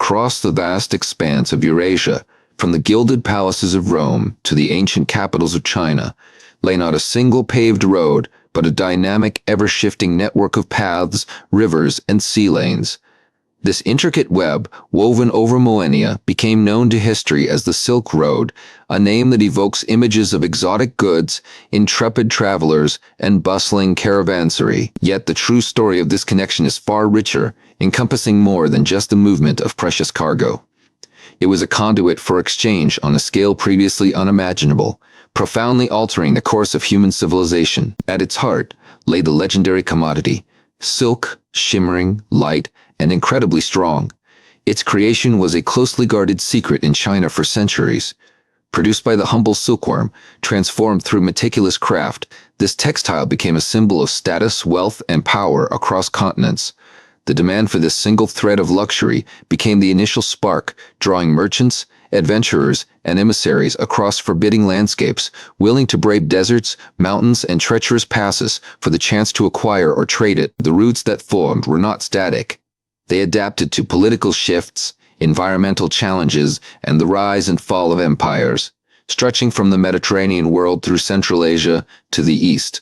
across the vast expanse of Eurasia, from the gilded palaces of Rome to the ancient capitals of China, lay not a single paved road, but a dynamic, ever-shifting network of paths, rivers, and sea lanes. This intricate web, woven over millennia, became known to history as the Silk Road, a name that evokes images of exotic goods, intrepid travelers, and bustling caravansary. Yet the true story of this connection is far richer, encompassing more than just the movement of precious cargo. It was a conduit for exchange on a scale previously unimaginable, profoundly altering the course of human civilization. At its heart lay the legendary commodity, silk, shimmering, light, and incredibly strong. Its creation was a closely guarded secret in China for centuries. Produced by the humble silkworm, transformed through meticulous craft, this textile became a symbol of status, wealth, and power across continents. The demand for this single thread of luxury became the initial spark, drawing merchants, adventurers, and emissaries across forbidding landscapes, willing to brave deserts, mountains, and treacherous passes for the chance to acquire or trade it. The routes that formed were not static. They adapted to political shifts, environmental challenges, and the rise and fall of empires, stretching from the Mediterranean world through Central Asia to the East.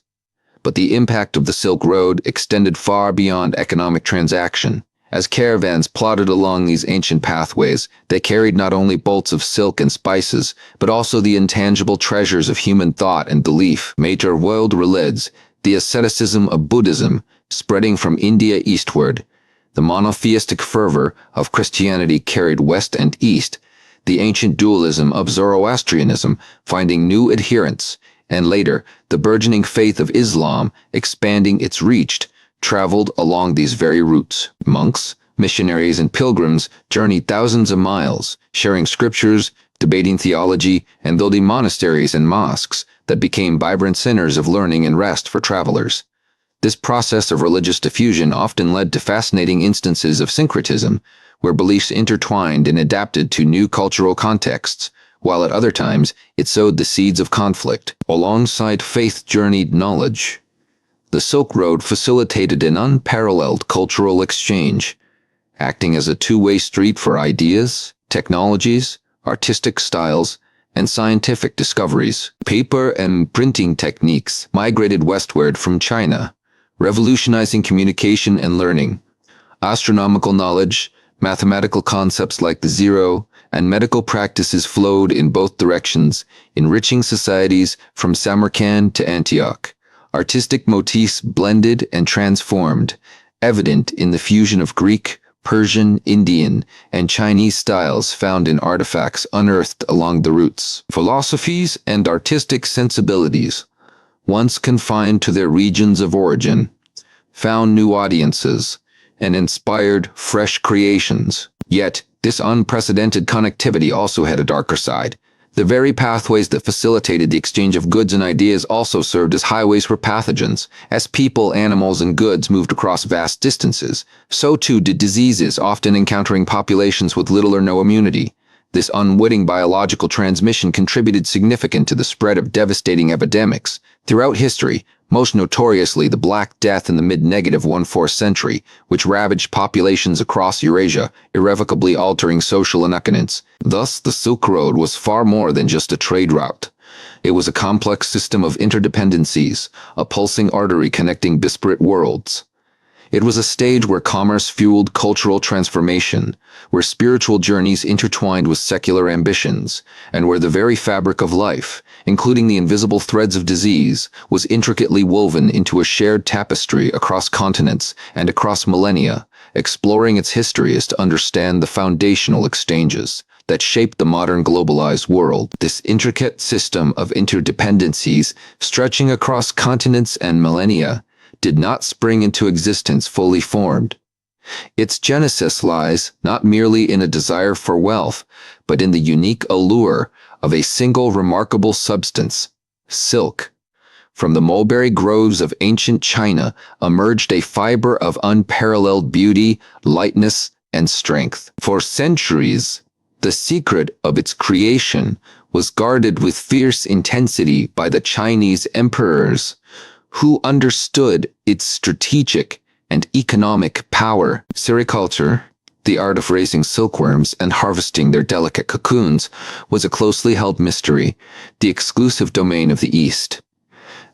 But the impact of the Silk Road extended far beyond economic transaction. As caravans plodded along these ancient pathways, they carried not only bolts of silk and spices, but also the intangible treasures of human thought and belief. Major world religions, the asceticism of Buddhism, spreading from India eastward, the monotheistic fervor of Christianity carried west and east, the ancient dualism of Zoroastrianism finding new adherents, and later, the burgeoning faith of Islam, expanding its reach, traveled along these very routes. Monks, missionaries, and pilgrims journeyed thousands of miles, sharing scriptures, debating theology, and building monasteries and mosques that became vibrant centers of learning and rest for travelers. This process of religious diffusion often led to fascinating instances of syncretism, where beliefs intertwined and adapted to new cultural contexts, while at other times it sowed the seeds of conflict. Alongside faith-journeyed knowledge, the Silk Road facilitated an unparalleled cultural exchange, acting as a two-way street for ideas, technologies, artistic styles, and scientific discoveries. Paper and printing techniques migrated westward from China, revolutionizing communication and learning. Astronomical knowledge, mathematical concepts like the zero, and medical practices flowed in both directions, enriching societies from Samarkand to Antioch. Artistic motifs blended and transformed, evident in the fusion of Greek, Persian, Indian, and Chinese styles found in artifacts unearthed along the routes. Philosophies and artistic sensibilities, once confined to their regions of origin, found new audiences and inspired fresh creations. Yet, this unprecedented connectivity also had a darker side. The very pathways that facilitated the exchange of goods and ideas also served as highways for pathogens. As people, animals, and goods moved across vast distances, so too did diseases, often encountering populations with little or no immunity. This unwitting biological transmission contributed significantly to the spread of devastating epidemics. Throughout history, most notoriously the Black Death in the mid-14th century, which ravaged populations across Eurasia, irrevocably altering social and economics. Thus, the Silk Road was far more than just a trade route. It was a complex system of interdependencies, a pulsing artery connecting disparate worlds. It was a stage where commerce fueled cultural transformation, where spiritual journeys intertwined with secular ambitions, and where the very fabric of life, including the invisible threads of disease, was intricately woven into a shared tapestry across continents and across millennia. Exploring its history is to understand the foundational exchanges that shaped the modern globalized world. This intricate system of interdependencies, stretching across continents and millennia, did not spring into existence fully formed. Its genesis lies not merely in a desire for wealth, but in the unique allure of a single remarkable substance, silk. From the mulberry groves of ancient China emerged a fiber of unparalleled beauty, lightness, and strength. For centuries, the secret of its creation was guarded with fierce intensity by the Chinese emperors, who understood its strategic and economic power. Sericulture, The art of raising silkworms and harvesting their delicate cocoons was a closely held mystery, the exclusive domain of the East.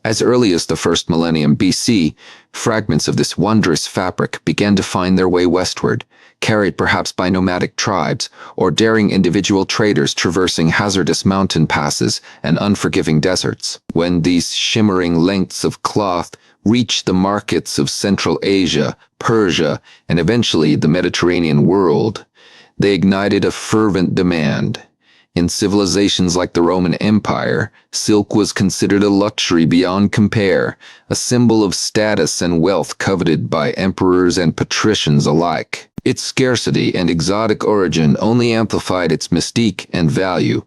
As early as the first millennium BC, fragments of this wondrous fabric began to find their way westward, carried perhaps by nomadic tribes or daring individual traders traversing hazardous mountain passes and unforgiving deserts. When these shimmering lengths of cloth reached the markets of Central Asia, Persia, and eventually the Mediterranean world, they ignited a fervent demand. In civilizations like the Roman Empire, silk was considered a luxury beyond compare, a symbol of status and wealth coveted by emperors and patricians alike. Its scarcity and exotic origin only amplified its mystique and value.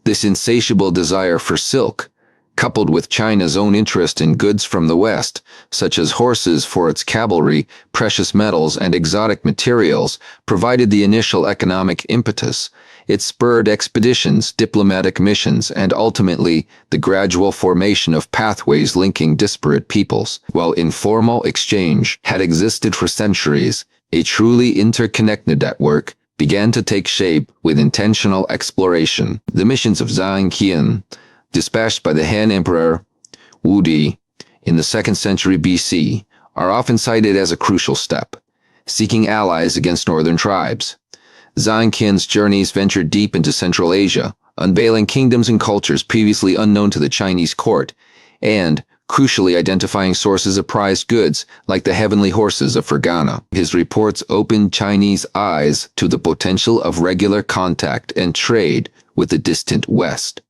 This insatiable desire for silk, coupled with China's own interest in goods from the West, such as horses for its cavalry, precious metals, and exotic materials, provided the initial economic impetus. It spurred expeditions, diplomatic missions, and ultimately the gradual formation of pathways linking disparate peoples. While informal exchange had existed for centuries, a truly interconnected network began to take shape with intentional exploration. The missions of Zhang Qian, dispatched by the Han Emperor Wu Di in the 2nd century BC, are often cited as a crucial step, seeking allies against northern tribes. Zhang Qian's journeys ventured deep into Central Asia, unveiling kingdoms and cultures previously unknown to the Chinese court, and, crucially, identifying sources of prized goods like the heavenly horses of Fergana. His reports opened Chinese eyes to the potential of regular contact and trade with the distant West.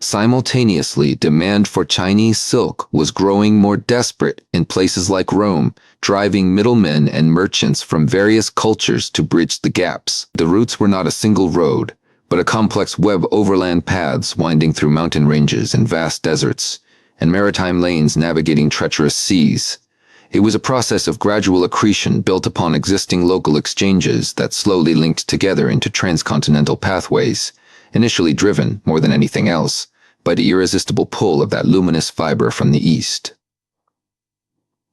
Simultaneously, demand for Chinese silk was growing more desperate in places like Rome, driving middlemen and merchants from various cultures to bridge the gaps. The routes were not a single road, but a complex web of overland paths winding through mountain ranges and vast deserts, and maritime lanes navigating treacherous seas. It was a process of gradual accretion built upon existing local exchanges that slowly linked together into transcontinental pathways, initially driven, more than anything else, by the irresistible pull of that luminous fiber from the east.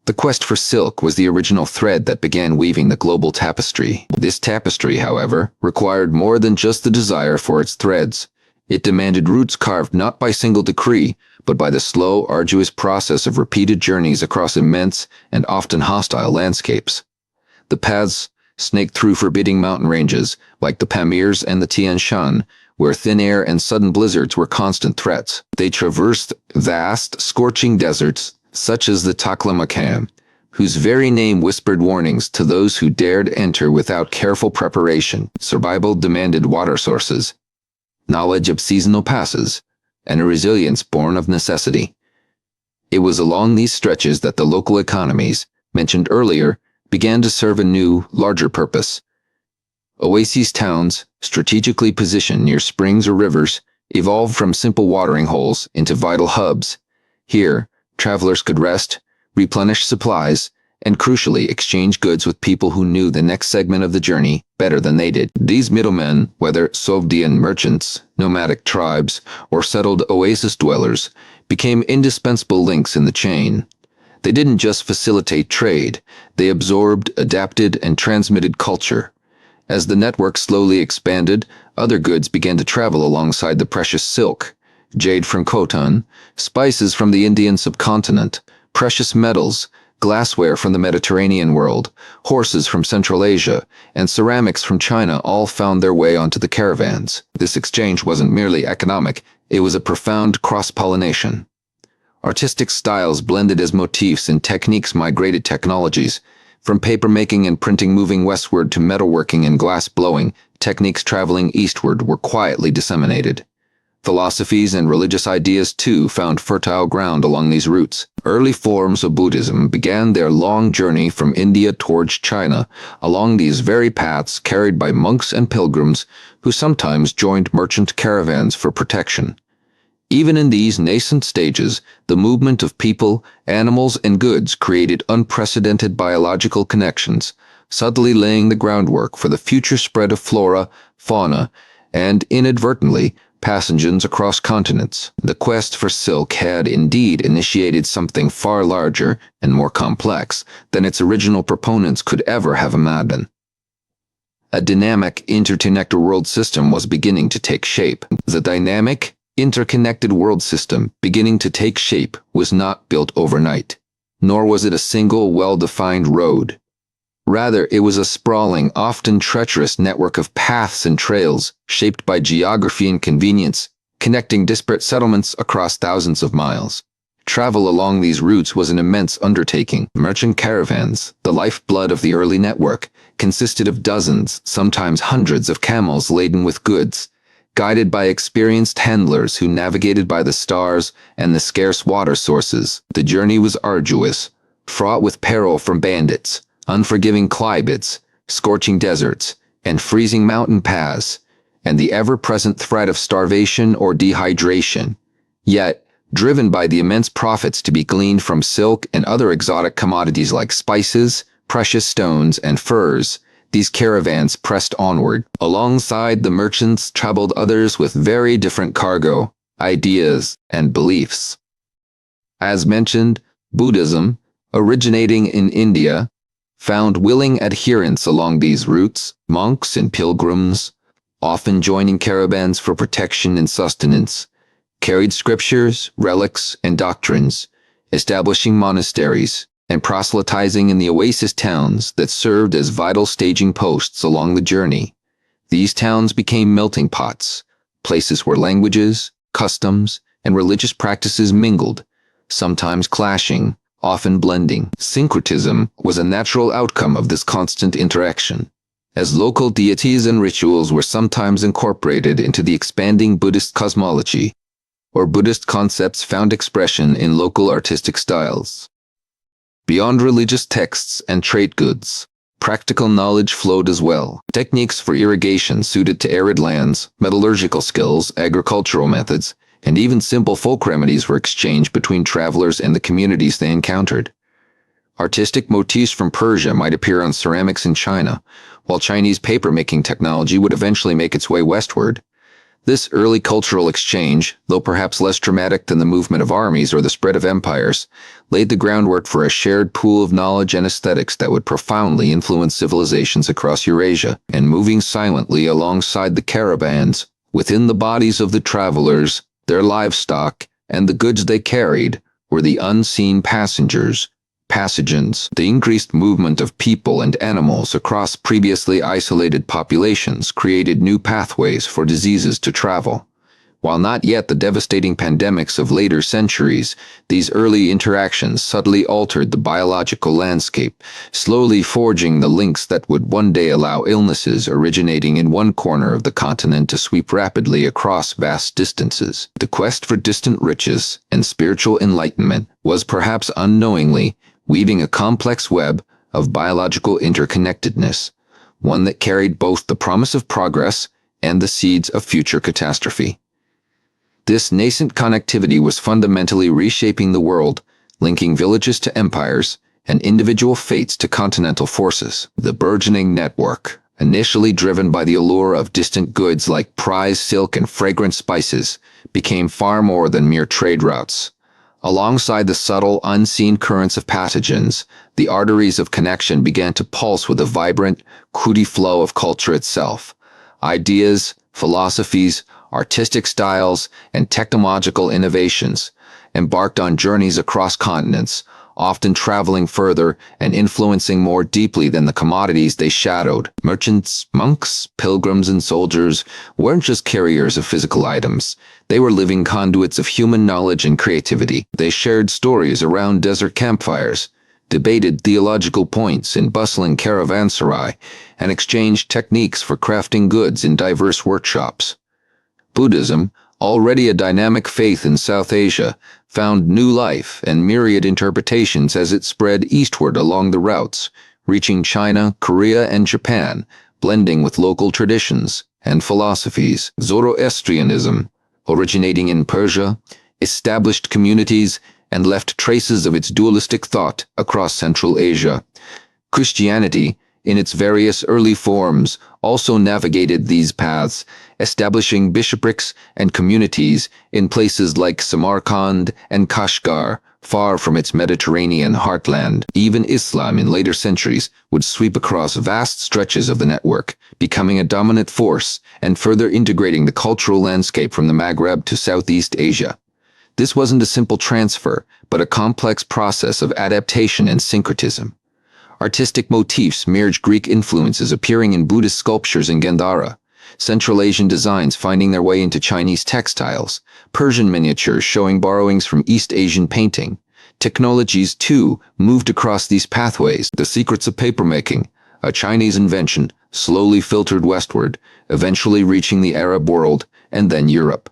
The quest for silk was the original thread that began weaving the global tapestry. This tapestry, however, required more than just the desire for its threads. It demanded routes carved not by single decree, but by the slow, arduous process of repeated journeys across immense and often hostile landscapes. The paths snaked through forbidding mountain ranges, like the Pamirs and the Tian Shan, where thin air and sudden blizzards were constant threats. They traversed vast, scorching deserts, such as the Taklamakan, whose very name whispered warnings to those who dared enter without careful preparation. Survival demanded water sources, knowledge of seasonal passes, and a resilience born of necessity. It was along these stretches that the local economies, mentioned earlier, began to serve a new, larger purpose. Oasis towns, strategically positioned near springs or rivers, evolved from simple watering holes into vital hubs. Here, travelers could rest, replenish supplies, and crucially exchange goods with people who knew the next segment of the journey better than they did. These middlemen, whether Sogdian merchants, nomadic tribes, or settled oasis dwellers, became indispensable links in the chain. They didn't just facilitate trade, they absorbed, adapted, and transmitted culture. As the network slowly expanded, other goods began to travel alongside the precious silk: jade from Khotan, spices from the Indian subcontinent, precious metals, glassware from the Mediterranean world, horses from Central Asia, and ceramics from China all found their way onto the caravans. This exchange wasn't merely economic, it was a profound cross-pollination. Artistic styles blended as motifs and techniques migrated technologies. From papermaking and printing moving westward to metalworking and glass blowing, techniques traveling eastward were quietly disseminated. Philosophies and religious ideas, too, found fertile ground along these routes. Early forms of Buddhism began their long journey from India towards China along these very paths carried by monks and pilgrims who sometimes joined merchant caravans for protection. Even in these nascent stages, the movement of people, animals, and goods created unprecedented biological connections, subtly laying the groundwork for the future spread of flora, fauna, and, inadvertently, passages across continents. The quest for silk had indeed initiated something far larger and more complex than its original proponents could ever have imagined. a dynamic, interconnected world system was beginning to take shape. The dynamic, interconnected world system beginning to take shape was not built overnight, nor was it a single, well-defined road. Rather, it was a sprawling, often treacherous network of paths and trails shaped by geography and convenience, connecting disparate settlements across thousands of miles. Travel along these routes was an immense undertaking. Merchant caravans, the lifeblood of the early network, consisted of dozens, sometimes hundreds of camels laden with goods, guided by experienced handlers who navigated by the stars and the scarce water sources. The journey was arduous, fraught with peril from bandits, unforgiving climates, scorching deserts, and freezing mountain paths, and the ever-present threat of starvation or dehydration. Yet, driven by the immense profits to be gleaned from silk and other exotic commodities like spices, precious stones, and furs, these caravans pressed onward. Alongside the merchants traveled others with very different cargo, ideas, and beliefs. As mentioned, Buddhism, originating in India, found willing adherents along these routes, monks and pilgrims, often joining caravans for protection and sustenance, carried scriptures, relics, and doctrines, establishing monasteries, and proselytizing in the oasis towns that served as vital staging posts along the journey. These towns became melting pots, places where languages, customs, and religious practices mingled, sometimes clashing, often blending. Syncretism was a natural outcome of this constant interaction, as local deities and rituals were sometimes incorporated into the expanding Buddhist cosmology, or Buddhist concepts found expression in local artistic styles. Beyond religious texts and trade goods, practical knowledge flowed as well. Techniques for irrigation suited to arid lands, metallurgical skills, agricultural methods, and even simple folk remedies were exchanged between travelers and the communities they encountered. Artistic motifs from Persia might appear on ceramics in China, while Chinese paper-making technology would eventually make its way westward. This early cultural exchange, though perhaps less dramatic than the movement of armies or the spread of empires, laid the groundwork for a shared pool of knowledge and aesthetics that would profoundly influence civilizations across Eurasia. And moving silently alongside the caravans, within the bodies of the travelers, their livestock, and the goods they carried, were the unseen passengers, pathogens. The increased movement of people and animals across previously isolated populations created new pathways for diseases to travel. While not yet the devastating pandemics of later centuries, these early interactions subtly altered the biological landscape, slowly forging the links that would one day allow illnesses originating in one corner of the continent to sweep rapidly across vast distances. The quest for distant riches and spiritual enlightenment was perhaps unknowingly weaving a complex web of biological interconnectedness, one that carried both the promise of progress and the seeds of future catastrophe. This nascent connectivity was fundamentally reshaping the world, linking villages to empires and individual fates to continental forces. The burgeoning network, initially driven by the allure of distant goods like prized silk and fragrant spices, became far more than mere trade routes. Alongside the subtle, unseen currents of pathogens, the arteries of connection began to pulse with a vibrant, crude flow of culture itself. Ideas, philosophies, artistic styles, and technological innovations embarked on journeys across continents, often traveling further and influencing more deeply than the commodities they shadowed. Merchants, monks, pilgrims, and soldiers weren't just carriers of physical items. They were living conduits of human knowledge and creativity. They shared stories around desert campfires, debated theological points in bustling caravanserai, and exchanged techniques for crafting goods in diverse workshops. Buddhism, already a dynamic faith in South Asia, found new life and myriad interpretations as it spread eastward along the routes, reaching China, Korea, and Japan, blending with local traditions and philosophies. Zoroastrianism, originating in Persia, established communities and left traces of its dualistic thought across Central Asia. Christianity, in its various early forms, also navigated these paths, establishing bishoprics and communities in places like Samarkand and Kashgar, far from its Mediterranean heartland. Even Islam in later centuries would sweep across vast stretches of the network, becoming a dominant force and further integrating the cultural landscape from the Maghreb to Southeast Asia. This wasn't a simple transfer, but a complex process of adaptation and syncretism. Artistic motifs mirrored Greek influences appearing in Buddhist sculptures in Gandhara, Central Asian designs finding their way into Chinese textiles, Persian miniatures showing borrowings from East Asian painting. Technologies, too, moved across these pathways. The secrets of papermaking, a Chinese invention, slowly filtered westward, eventually reaching the Arab world and then Europe.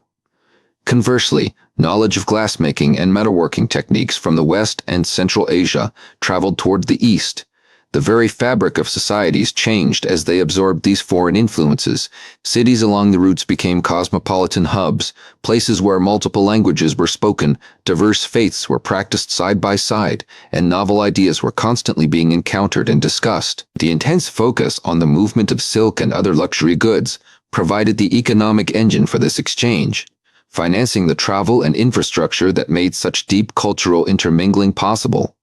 Conversely, knowledge of glassmaking and metalworking techniques from the West and Central Asia traveled toward the East. The very fabric of societies changed as they absorbed these foreign influences. Cities along the routes became cosmopolitan hubs, places where multiple languages were spoken, diverse faiths were practiced side by side, and novel ideas were constantly being encountered and discussed. The intense focus on the movement of silk and other luxury goods provided the economic engine for this exchange, financing the travel and infrastructure that made such deep cultural intermingling possible.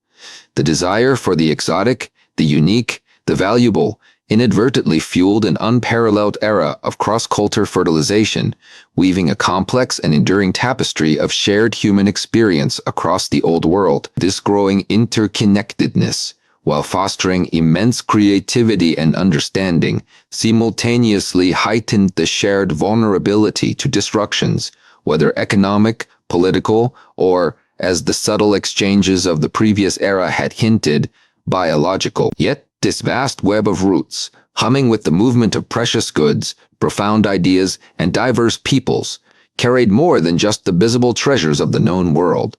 The desire for the exotic, the unique, the valuable, inadvertently fueled an unparalleled era of cross-cultural fertilization, weaving a complex and enduring tapestry of shared human experience across the old world. This growing interconnectedness, while fostering immense creativity and understanding, simultaneously heightened the shared vulnerability to disruptions, whether economic, political, or, as the subtle exchanges of the previous era had hinted, biological. Yet this vast web of roots, humming with the movement of precious goods, profound ideas, and diverse peoples, carried more than just the visible treasures of the known world.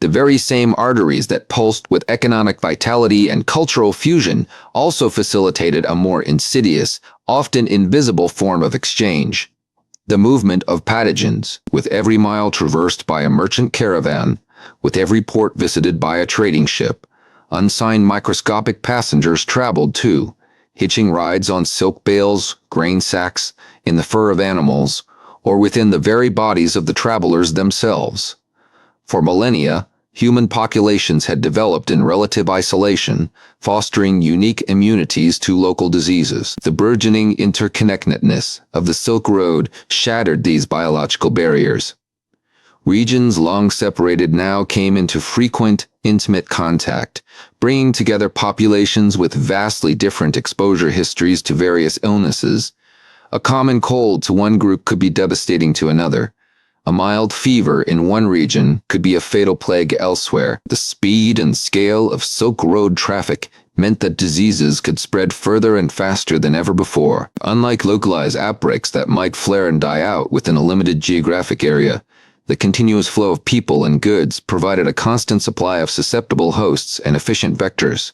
The very same arteries that pulsed with economic vitality and cultural fusion also facilitated a more insidious, often invisible form of exchange: the movement of pathogens. With every mile traversed by a merchant caravan, with every port visited by a trading ship, unsigned microscopic passengers traveled too, hitching rides on silk bales, grain sacks, in the fur of animals, or within the very bodies of the travelers themselves. For millennia, human populations had developed in relative isolation, fostering unique immunities to local diseases. The burgeoning interconnectedness of the Silk Road shattered these biological barriers. Regions long separated now came into frequent, intimate contact, bringing together populations with vastly different exposure histories to various illnesses. A common cold to one group could be devastating to another. A mild fever in one region could be a fatal plague elsewhere. The speed and scale of Silk Road traffic meant that diseases could spread further and faster than ever before. Unlike localized outbreaks that might flare and die out within a limited geographic area, the continuous flow of people and goods provided a constant supply of susceptible hosts and efficient vectors.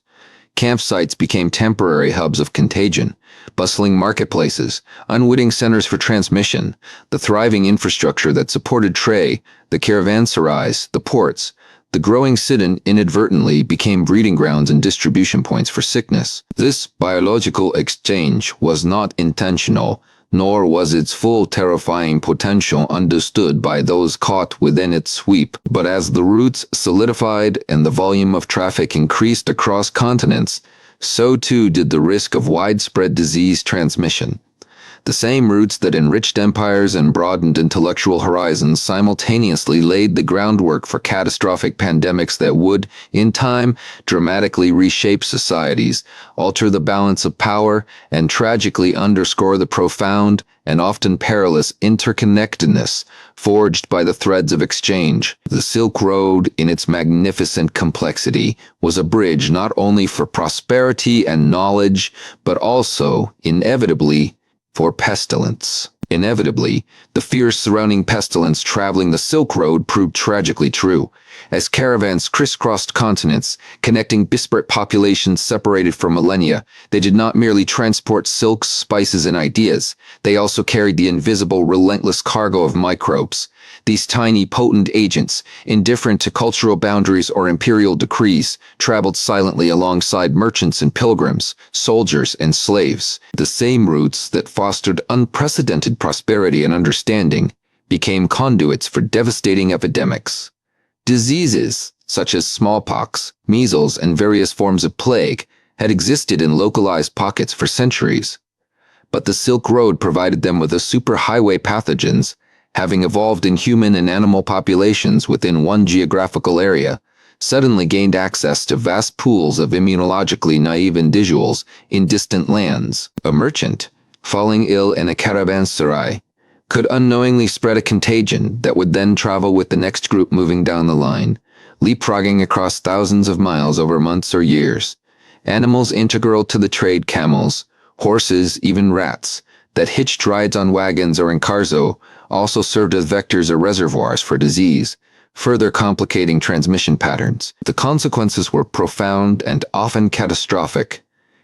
Campsites became temporary hubs of contagion, bustling marketplaces, unwitting centers for transmission, the thriving infrastructure that supported trade, the caravanserais, the ports. The growing city inadvertently became breeding grounds and distribution points for sickness. This biological exchange was not intentional, nor was its full terrifying potential understood by those caught within its sweep. But as the routes solidified and the volume of traffic increased across continents, so too did the risk of widespread disease transmission. The same routes that enriched empires and broadened intellectual horizons simultaneously laid the groundwork for catastrophic pandemics that would, in time, dramatically reshape societies, alter the balance of power, and tragically underscore the profound and often perilous interconnectedness forged by the threads of exchange. The Silk Road, in its magnificent complexity, was a bridge not only for prosperity and knowledge, but also, inevitably, for pestilence. Inevitably, the fears surrounding pestilence traveling the Silk Road proved tragically true. As caravans crisscrossed continents, connecting disparate populations separated for millennia, they did not merely transport silks, spices, and ideas. They also carried the invisible, relentless cargo of microbes. These tiny, potent agents, indifferent to cultural boundaries or imperial decrees, traveled silently alongside merchants and pilgrims, soldiers and slaves. The same routes that fostered unprecedented prosperity and understanding became conduits for devastating epidemics. Diseases, such as smallpox, measles, and various forms of plague, had existed in localized pockets for centuries. But the Silk Road provided them with a superhighway pathogens, having evolved in human and animal populations within one geographical area, suddenly gained access to vast pools of immunologically naive individuals in distant lands. A merchant, falling ill in a caravanserai, could unknowingly spread a contagion that would then travel with the next group moving down the line, leapfrogging across thousands of miles over months or years. Animals integral to the trade, camels, horses, even rats, that hitched rides on wagons or in carzo, also served as vectors or reservoirs for disease, further complicating transmission patterns. The consequences were profound and often catastrophic.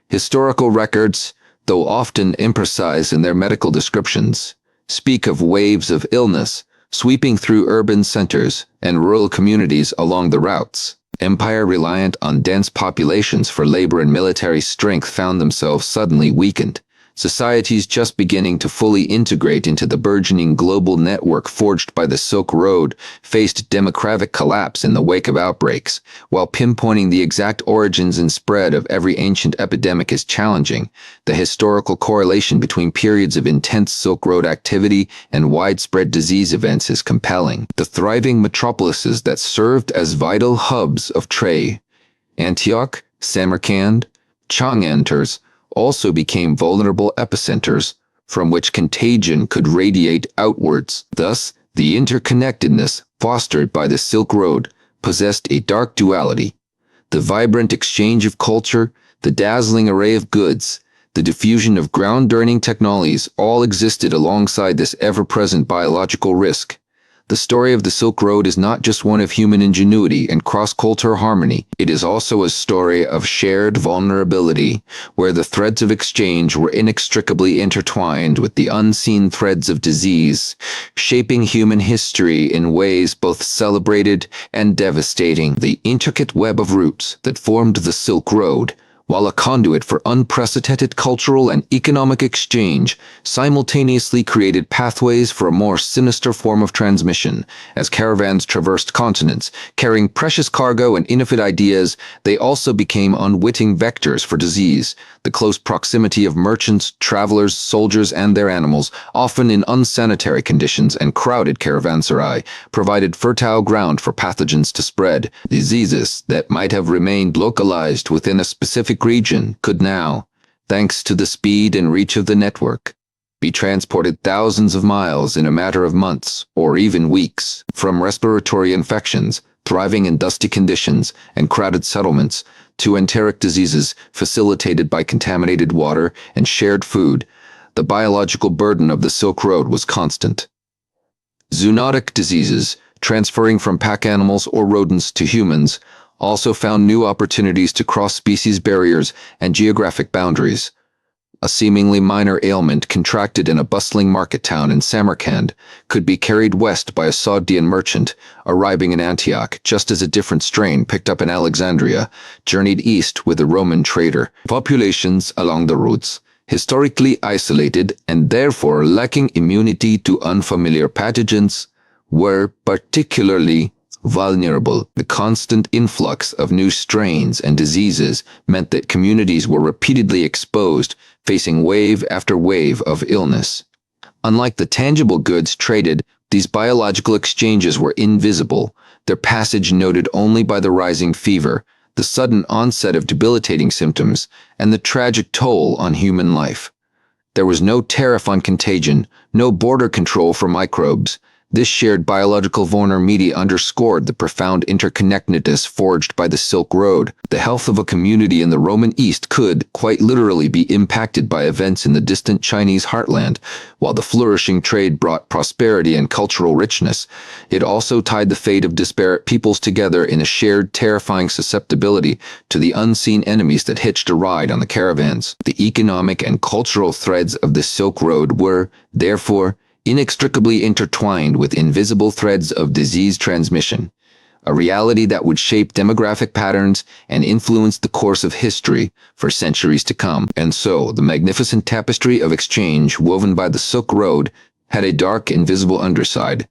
Historical records, though often imprecise in their medical descriptions, speak of waves of illness sweeping through urban centers and rural communities along the routes. Empire reliant on dense populations for labor and military strength found themselves suddenly weakened. Societies just beginning to fully integrate into the burgeoning global network forged by the Silk Road faced demographic collapse in the wake of outbreaks. While pinpointing the exact origins and spread of every ancient epidemic is challenging, the historical correlation between periods of intense Silk Road activity and widespread disease events is compelling. The thriving metropolises that served as vital hubs of trade, Antioch, Samarkand, Chang'an, also became vulnerable epicenters from which contagion could radiate outwards. Thus, the interconnectedness fostered by the Silk Road possessed a dark duality. The vibrant exchange of culture, the dazzling array of goods, the diffusion of ground-turning technologies all existed alongside this ever-present biological risk. The story of the Silk Road is not just one of human ingenuity and cross-cultural harmony. It is also a story of shared vulnerability, where the threads of exchange were inextricably intertwined with the unseen threads of disease, shaping human history in ways both celebrated and devastating. The intricate web of routes that formed the Silk Road, while a conduit for unprecedented cultural and economic exchange, simultaneously created pathways for a more sinister form of transmission. As caravans traversed continents, carrying precious cargo and innovative ideas, they also became unwitting vectors for disease. The close proximity of merchants, travelers, soldiers, and their animals, often in unsanitary conditions and crowded caravanserai, provided fertile ground for pathogens to spread. Diseases that might have remained localized within a specific region could now, thanks to the speed and reach of the network, be transported thousands of miles in a matter of months or even weeks. From respiratory infections, thriving in dusty conditions and crowded settlements, to enteric diseases facilitated by contaminated water and shared food, the biological burden of the Silk Road was constant. Zoonotic diseases, transferring from pack animals or rodents to humans, also found new opportunities to cross species barriers and geographic boundaries. A seemingly minor ailment contracted in a bustling market town in Samarkand could be carried west by a Sogdian merchant arriving in Antioch, just as a different strain picked up in Alexandria journeyed east with a Roman trader. Populations along the routes, historically isolated and therefore lacking immunity to unfamiliar pathogens, were particularly vulnerable. The constant influx of new strains and diseases meant that communities were repeatedly exposed, facing wave after wave of illness. Unlike the tangible goods traded, these biological exchanges were invisible, their passage noted only by the rising fever, the sudden onset of debilitating symptoms, and the tragic toll on human life. There was no tariff on contagion, no border control for microbes. This shared biological vulnerability underscored the profound interconnectedness forged by the Silk Road. The health of a community in the Roman East could, quite literally, be impacted by events in the distant Chinese heartland. While the flourishing trade brought prosperity and cultural richness, it also tied the fate of disparate peoples together in a shared, terrifying susceptibility to the unseen enemies that hitched a ride on the caravans. The economic and cultural threads of the Silk Road were, therefore, inextricably intertwined with invisible threads of disease transmission, a reality that would shape demographic patterns and influence the course of history for centuries to come. And so, the magnificent tapestry of exchange woven by the Silk Road had a dark, invisible underside.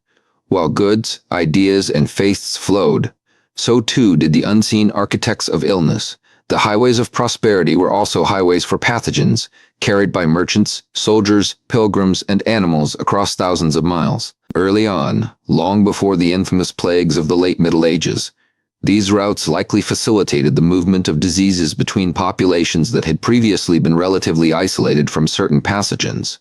While goods, ideas, and faiths flowed, so too did the unseen architects of illness. The highways of prosperity were also highways for pathogens, carried by merchants, soldiers, pilgrims, and animals across thousands of miles. Early on, long before the infamous plagues of the late Middle Ages, these routes likely facilitated the movement of diseases between populations that had previously been relatively isolated from certain pathogens.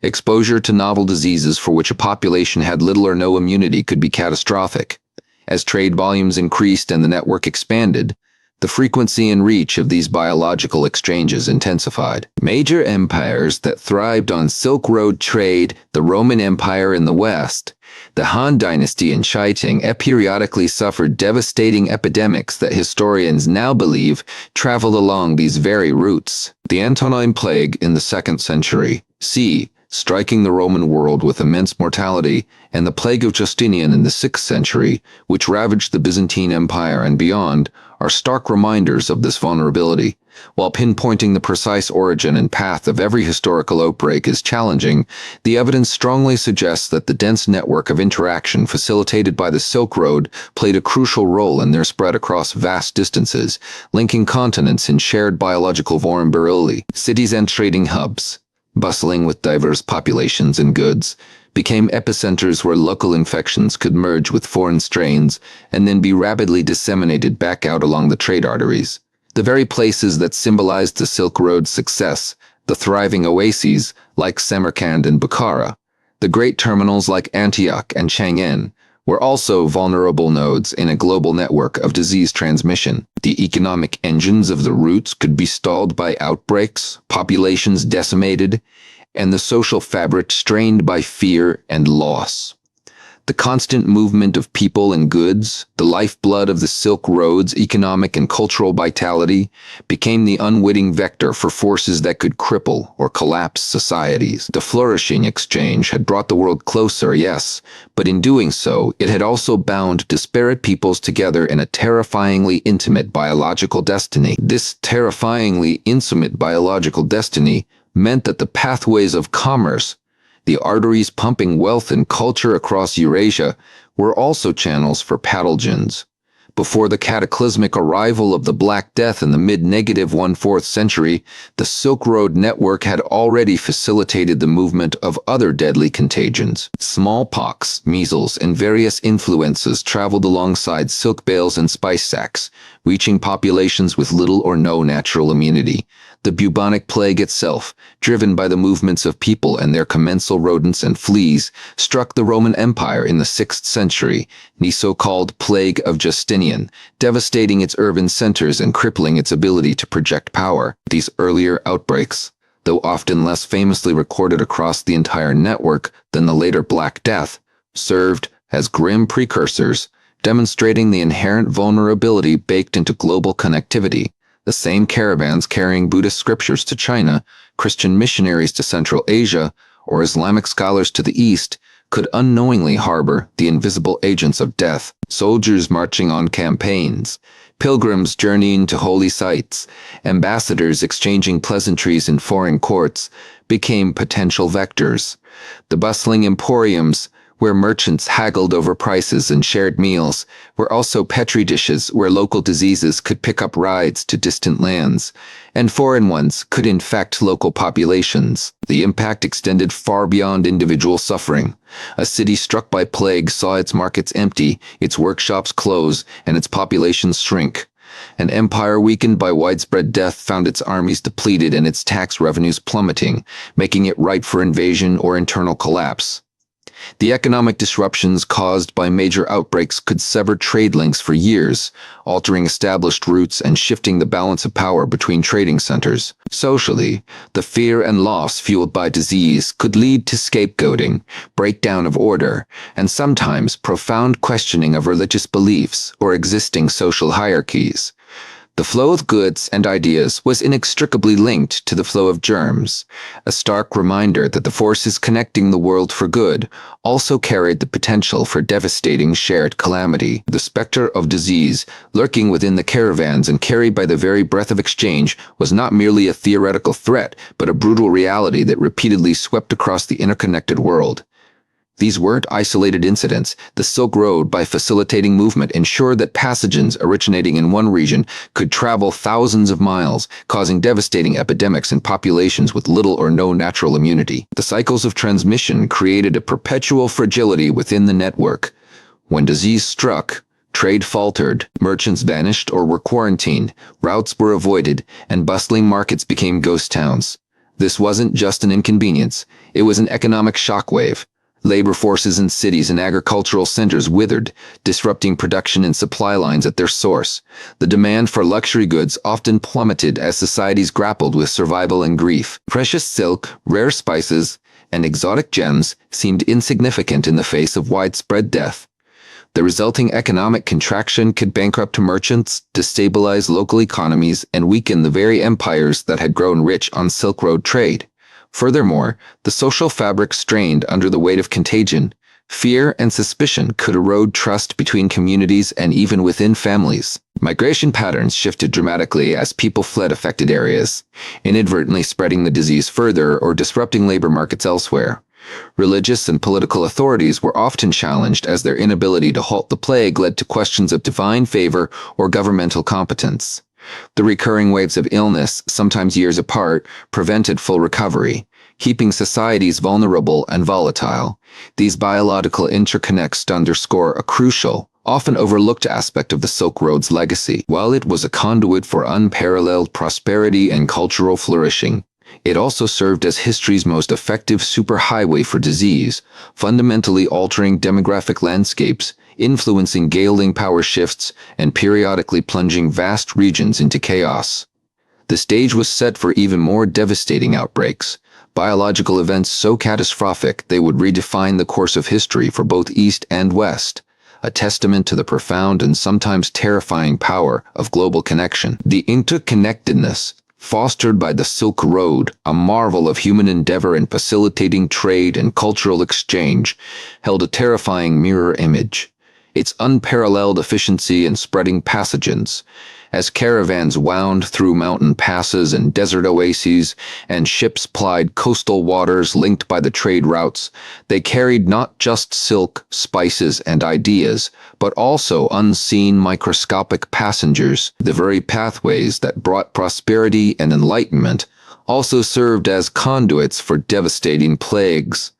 Exposure to novel diseases for which a population had little or no immunity could be catastrophic. As trade volumes increased and the network expanded, the frequency and reach of these biological exchanges intensified. Major empires that thrived on Silk Road trade, the Roman Empire in the West, the Han Dynasty in Chiting, periodically suffered devastating epidemics that historians now believe traveled along these very routes. The Antonine Plague in the 2nd century c. striking the Roman world with immense mortality, and the Plague of Justinian in the 6th century, which ravaged the Byzantine Empire and beyond, are stark reminders of this vulnerability. While pinpointing the precise origin and path of every historical outbreak is challenging, the evidence strongly suggests that the dense network of interaction facilitated by the Silk Road played a crucial role in their spread across vast distances, linking continents in shared biological vulnerability. Cities and trading hubs, bustling with diverse populations and goods, became epicenters where local infections could merge with foreign strains and then be rapidly disseminated back out along the trade arteries. The very places that symbolized the Silk Road's success, the thriving oases like Samarkand and Bukhara, the great terminals like Antioch and Chang'an, were also vulnerable nodes in a global network of disease transmission. The economic engines of the routes could be stalled by outbreaks, populations decimated, and the social fabric strained by fear and loss. The constant movement of people and goods, the lifeblood of the Silk Road's economic and cultural vitality, became the unwitting vector for forces that could cripple or collapse societies. The flourishing exchange had brought the world closer, yes, but in doing so, it had also bound disparate peoples together in a terrifyingly intimate biological destiny. This terrifyingly intimate biological destiny meant that the pathways of commerce, the arteries pumping wealth and culture across Eurasia, were also channels for pathogens. Before the cataclysmic arrival of the Black Death in the mid-14th century, the Silk Road network had already facilitated the movement of other deadly contagions. Smallpox, measles, and various influenzas traveled alongside silk bales and spice sacks, reaching populations with little or no natural immunity. The bubonic plague itself, driven by the movements of people and their commensal rodents and fleas, struck the Roman Empire in the 6th century, the so-called Plague of Justinian, devastating its urban centers and crippling its ability to project power. These earlier outbreaks, though often less famously recorded across the entire network than the later Black Death, served as grim precursors, demonstrating the inherent vulnerability baked into global connectivity. The same caravans carrying Buddhist scriptures to China, Christian missionaries to Central Asia, or Islamic scholars to the East could unknowingly harbor the invisible agents of death. Soldiers marching on campaigns, pilgrims journeying to holy sites, ambassadors exchanging pleasantries in foreign courts became potential vectors. The bustling emporiums, where merchants haggled over prices and shared meals, were also petri dishes where local diseases could pick up rides to distant lands, and foreign ones could infect local populations. The impact extended far beyond individual suffering. A city struck by plague saw its markets empty, its workshops close, and its populations shrink. An empire weakened by widespread death found its armies depleted and its tax revenues plummeting, making it ripe for invasion or internal collapse. The economic disruptions caused by major outbreaks could sever trade links for years, altering established routes and shifting the balance of power between trading centers. Socially, the fear and loss fueled by disease could lead to scapegoating, breakdown of order, and sometimes profound questioning of religious beliefs or existing social hierarchies. The flow of goods and ideas was inextricably linked to the flow of germs, a stark reminder that the forces connecting the world for good also carried the potential for devastating shared calamity. The specter of disease, lurking within the caravans and carried by the very breath of exchange, was not merely a theoretical threat, but a brutal reality that repeatedly swept across the interconnected world. These weren't isolated incidents. The Silk Road, by facilitating movement, ensured that pathogens originating in one region could travel thousands of miles, causing devastating epidemics in populations with little or no natural immunity. The cycles of transmission created a perpetual fragility within the network. When disease struck, trade faltered, merchants vanished or were quarantined, routes were avoided, and bustling markets became ghost towns. This wasn't just an inconvenience, it was an economic shockwave. Labor forces in cities and agricultural centers withered, disrupting production and supply lines at their source. The demand for luxury goods often plummeted as societies grappled with survival and grief. Precious silk, rare spices, and exotic gems seemed insignificant in the face of widespread death. The resulting economic contraction could bankrupt merchants, destabilize local economies, and weaken the very empires that had grown rich on Silk Road trade. Furthermore, the social fabric strained under the weight of contagion. Fear and suspicion could erode trust between communities and even within families. Migration patterns shifted dramatically as people fled affected areas, inadvertently spreading the disease further or disrupting labor markets elsewhere. Religious and political authorities were often challenged as their inability to halt the plague led to questions of divine favor or governmental competence. The recurring waves of illness, sometimes years apart, prevented full recovery, keeping societies vulnerable and volatile. These biological interconnects underscore a crucial, often overlooked aspect of the Silk Road's legacy. While it was a conduit for unparalleled prosperity and cultural flourishing, it also served as history's most effective superhighway for disease, fundamentally altering demographic landscapes, influencing gelding power shifts, and periodically plunging vast regions into chaos. The stage was set for even more devastating outbreaks, biological events so catastrophic they would redefine the course of history for both East and West, a testament to the profound and sometimes terrifying power of global connection. The interconnectedness fostered by the Silk Road, a marvel of human endeavor in facilitating trade and cultural exchange, held a terrifying mirror image. Its unparalleled efficiency in spreading pathogens, as caravans wound through mountain passes and desert oases, and ships plied coastal waters linked by the trade routes, they carried not just silk, spices, and ideas, but also unseen microscopic passengers. The very pathways that brought prosperity and enlightenment also served as conduits for devastating plagues.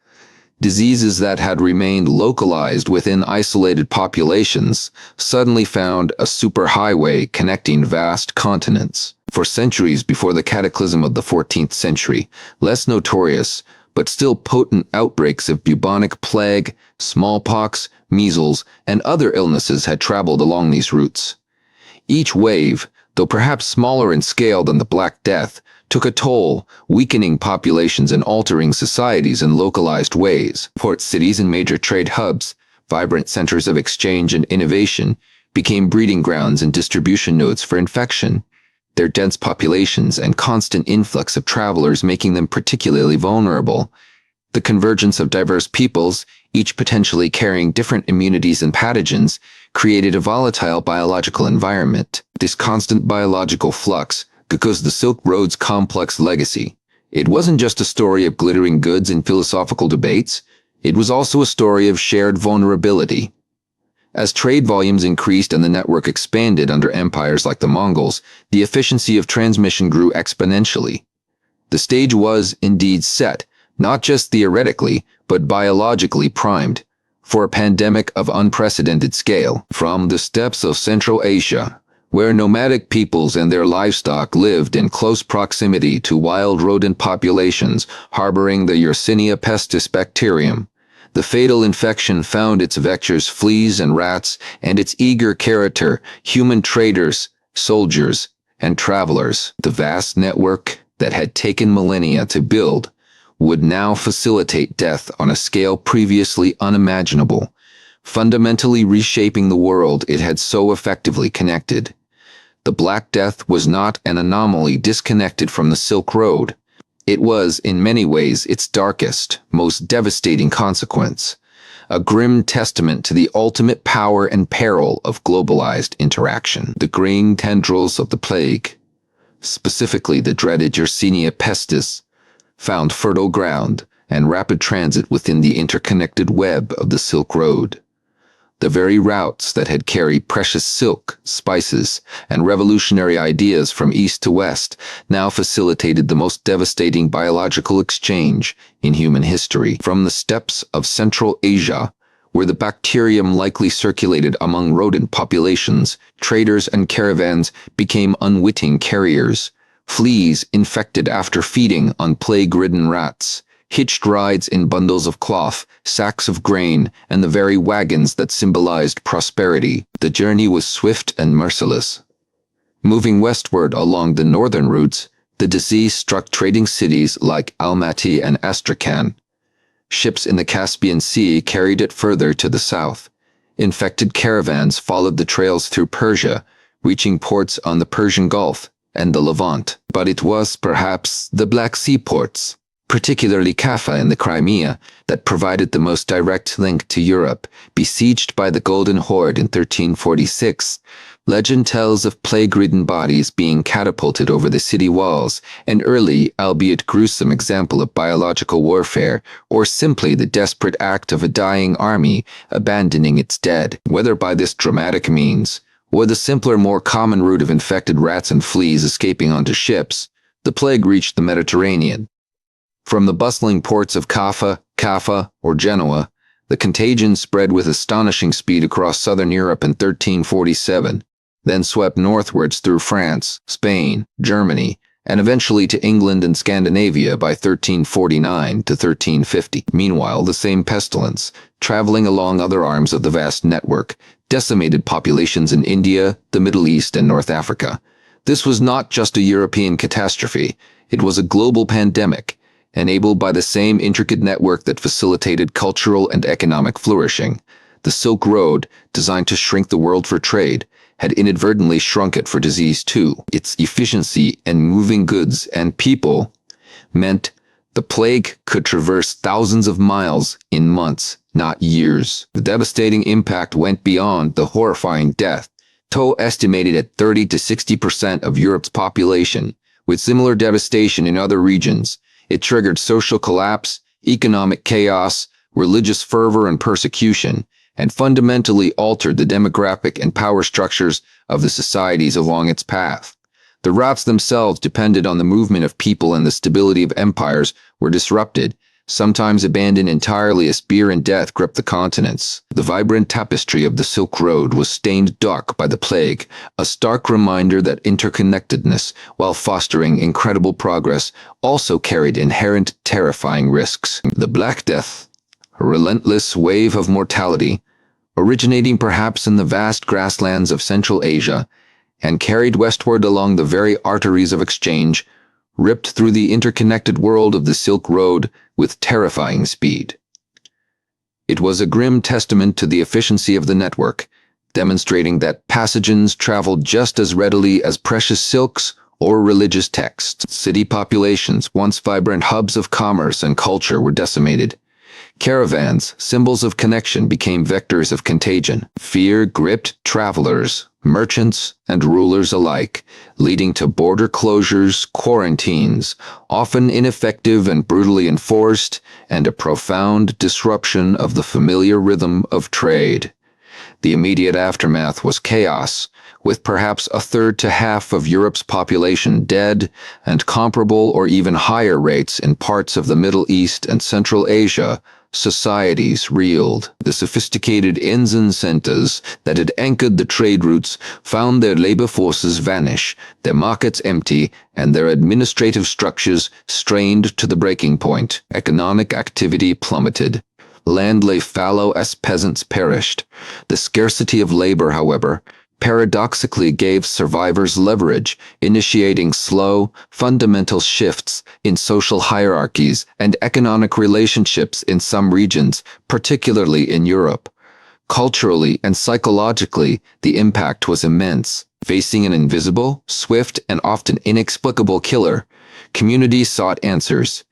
Diseases that had remained localized within isolated populations suddenly found a superhighway connecting vast continents. For centuries before the cataclysm of the 14th century, less notorious but still potent outbreaks of bubonic plague, smallpox, measles, and other illnesses had traveled along these routes. Each wave, though perhaps smaller in scale than the Black Death, took a toll, weakening populations and altering societies in localized ways. Port cities and major trade hubs, vibrant centers of exchange and innovation, became breeding grounds and distribution nodes for infection, their dense populations and constant influx of travelers making them particularly vulnerable. The convergence of diverse peoples, each potentially carrying different immunities and pathogens, created a volatile biological environment. This constant biological flux, because the Silk Road's complex legacy, it wasn't just a story of glittering goods and philosophical debates, it was also a story of shared vulnerability. As trade volumes increased and the network expanded under empires like the Mongols, the efficiency of transmission grew exponentially. The stage was, indeed, set, not just theoretically, but biologically primed, for a pandemic of unprecedented scale. From the steppes of Central Asia, where nomadic peoples and their livestock lived in close proximity to wild rodent populations harboring the Yersinia pestis bacterium, the fatal infection found its vectors fleas and rats, and its eager character human traders, soldiers, and travelers. The vast network that had taken millennia to build would now facilitate death on a scale previously unimaginable, fundamentally reshaping the world it had so effectively connected. The Black Death was not an anomaly disconnected from the Silk Road. It was, in many ways, its darkest, most devastating consequence, a grim testament to the ultimate power and peril of globalized interaction. The green tendrils of the plague, specifically the dreaded Yersinia pestis, found fertile ground and rapid transit within the interconnected web of the Silk Road. The very routes that had carried precious silk, spices, and revolutionary ideas from east to west now facilitated the most devastating biological exchange in human history. From the steppes of Central Asia, where the bacterium likely circulated among rodent populations, traders and caravans became unwitting carriers. Fleas infected after feeding on plague-ridden rats, hitched rides in bundles of cloth, sacks of grain, and the very wagons that symbolized prosperity. The journey was swift and merciless. Moving westward along the northern routes, the disease struck trading cities like Almaty and Astrakhan. Ships in the Caspian Sea carried it further to the south. Infected caravans followed the trails through Persia, reaching ports on the Persian Gulf and the Levant. But it was perhaps the Black Sea ports, particularly Kaffa in the Crimea, that provided the most direct link to Europe. Besieged by the Golden Horde in 1346, legend tells of plague-ridden bodies being catapulted over the city walls, an early, albeit gruesome example of biological warfare, or simply the desperate act of a dying army abandoning its dead. Whether by this dramatic means, or the simpler, more common route of infected rats and fleas escaping onto ships, the plague reached the Mediterranean. From the bustling ports of Kaffa, or Genoa, the contagion spread with astonishing speed across southern Europe in 1347, then swept northwards through France, Spain, Germany, and eventually to England and Scandinavia by 1349 to 1350. Meanwhile, the same pestilence, traveling along other arms of the vast network, decimated populations in India, the Middle East, and North Africa. This was not just a European catastrophe, it was a global pandemic, enabled by the same intricate network that facilitated cultural and economic flourishing. The Silk Road, designed to shrink the world for trade, had inadvertently shrunk it for disease too. Its efficiency in moving goods and people meant the plague could traverse thousands of miles in months, not years. The devastating impact went beyond the horrifying death toll estimated at 30 to 60% of Europe's population, with similar devastation in other regions. It triggered social collapse, economic chaos, religious fervor and persecution, and fundamentally altered the demographic and power structures of the societies along its path. The routes themselves depended on the movement of people, and the stability of empires were disrupted, sometimes abandoned entirely as fear and death gripped the continents. The vibrant tapestry of the Silk Road was stained dark by the plague, a stark reminder that interconnectedness, while fostering incredible progress, also carried inherent terrifying risks. The Black Death, a relentless wave of mortality, originating perhaps in the vast grasslands of Central Asia, and carried westward along the very arteries of exchange, ripped through the interconnected world of the Silk Road with terrifying speed. It was a grim testament to the efficiency of the network, demonstrating that pathogens traveled just as readily as precious silks or religious texts. City populations, once vibrant hubs of commerce and culture, were decimated. Caravans, symbols of connection, became vectors of contagion. Fear gripped travelers, merchants, and rulers alike, leading to border closures, quarantines, often ineffective and brutally enforced, and a profound disruption of the familiar rhythm of trade. The immediate aftermath was chaos, with perhaps a third to half of Europe's population dead, and comparable or even higher rates in parts of the Middle East and Central Asia. Societies reeled. The sophisticated inns and centers that had anchored the trade routes found their labor forces vanish, their markets empty, and their administrative structures strained to the breaking point. Economic activity plummeted. Land lay fallow as peasants perished. The scarcity of labor, however, paradoxically gave survivors leverage, initiating slow, fundamental shifts in social hierarchies and economic relationships in some regions, particularly in Europe. Culturally and psychologically, the impact was immense. Facing an invisible, swift, and often inexplicable killer, communities sought answers.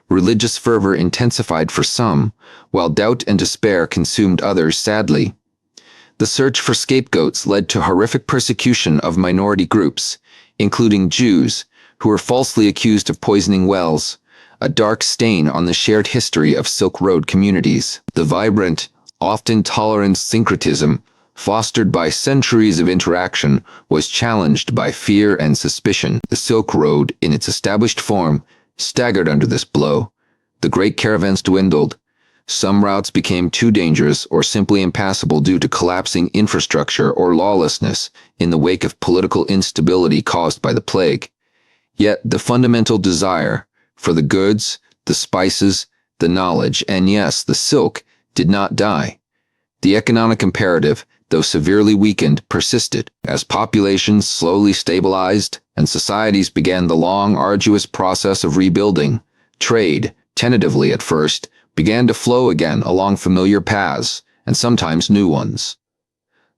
Religious fervor intensified for some, while doubt and despair consumed others. Sadly, the search for scapegoats led to horrific persecution of minority groups, including Jews, who were falsely accused of poisoning wells, a dark stain on the shared history of Silk Road communities. The vibrant, often tolerant syncretism, fostered by centuries of interaction, was challenged by fear and suspicion. The Silk Road, in its established form, staggered under this blow. The great caravans dwindled. Some routes became too dangerous or simply impassable due to collapsing infrastructure or lawlessness in the wake of political instability caused by the plague. Yet the fundamental desire for the goods, the spices, the knowledge, and yes, the silk, did not die. The economic imperative, though severely weakened, persisted. As populations slowly stabilized and societies began the long, arduous process of rebuilding, trade, tentatively at first, began to flow again along familiar paths, and sometimes new ones.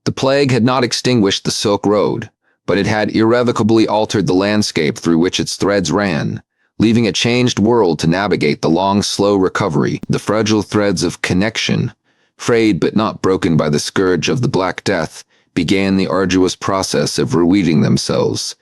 The plague had not extinguished the Silk Road, but it had irrevocably altered the landscape through which its threads ran, leaving a changed world to navigate the long, slow recovery. The fragile threads of connection, frayed but not broken by the scourge of the Black Death, began the arduous process of reweaving themselves.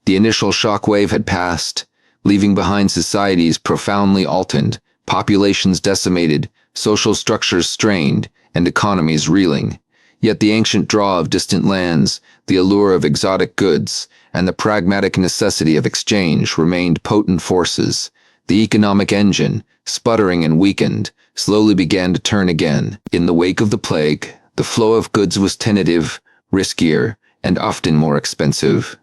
The initial shockwave had passed, leaving behind societies profoundly altered, populations decimated, social structures strained, and economies reeling. Yet the ancient draw of distant lands, the allure of exotic goods, and the pragmatic necessity of exchange remained potent forces. The economic engine, sputtering and weakened, slowly began to turn again. In the wake of the plague, the flow of goods was tentative, riskier, and often more expensive.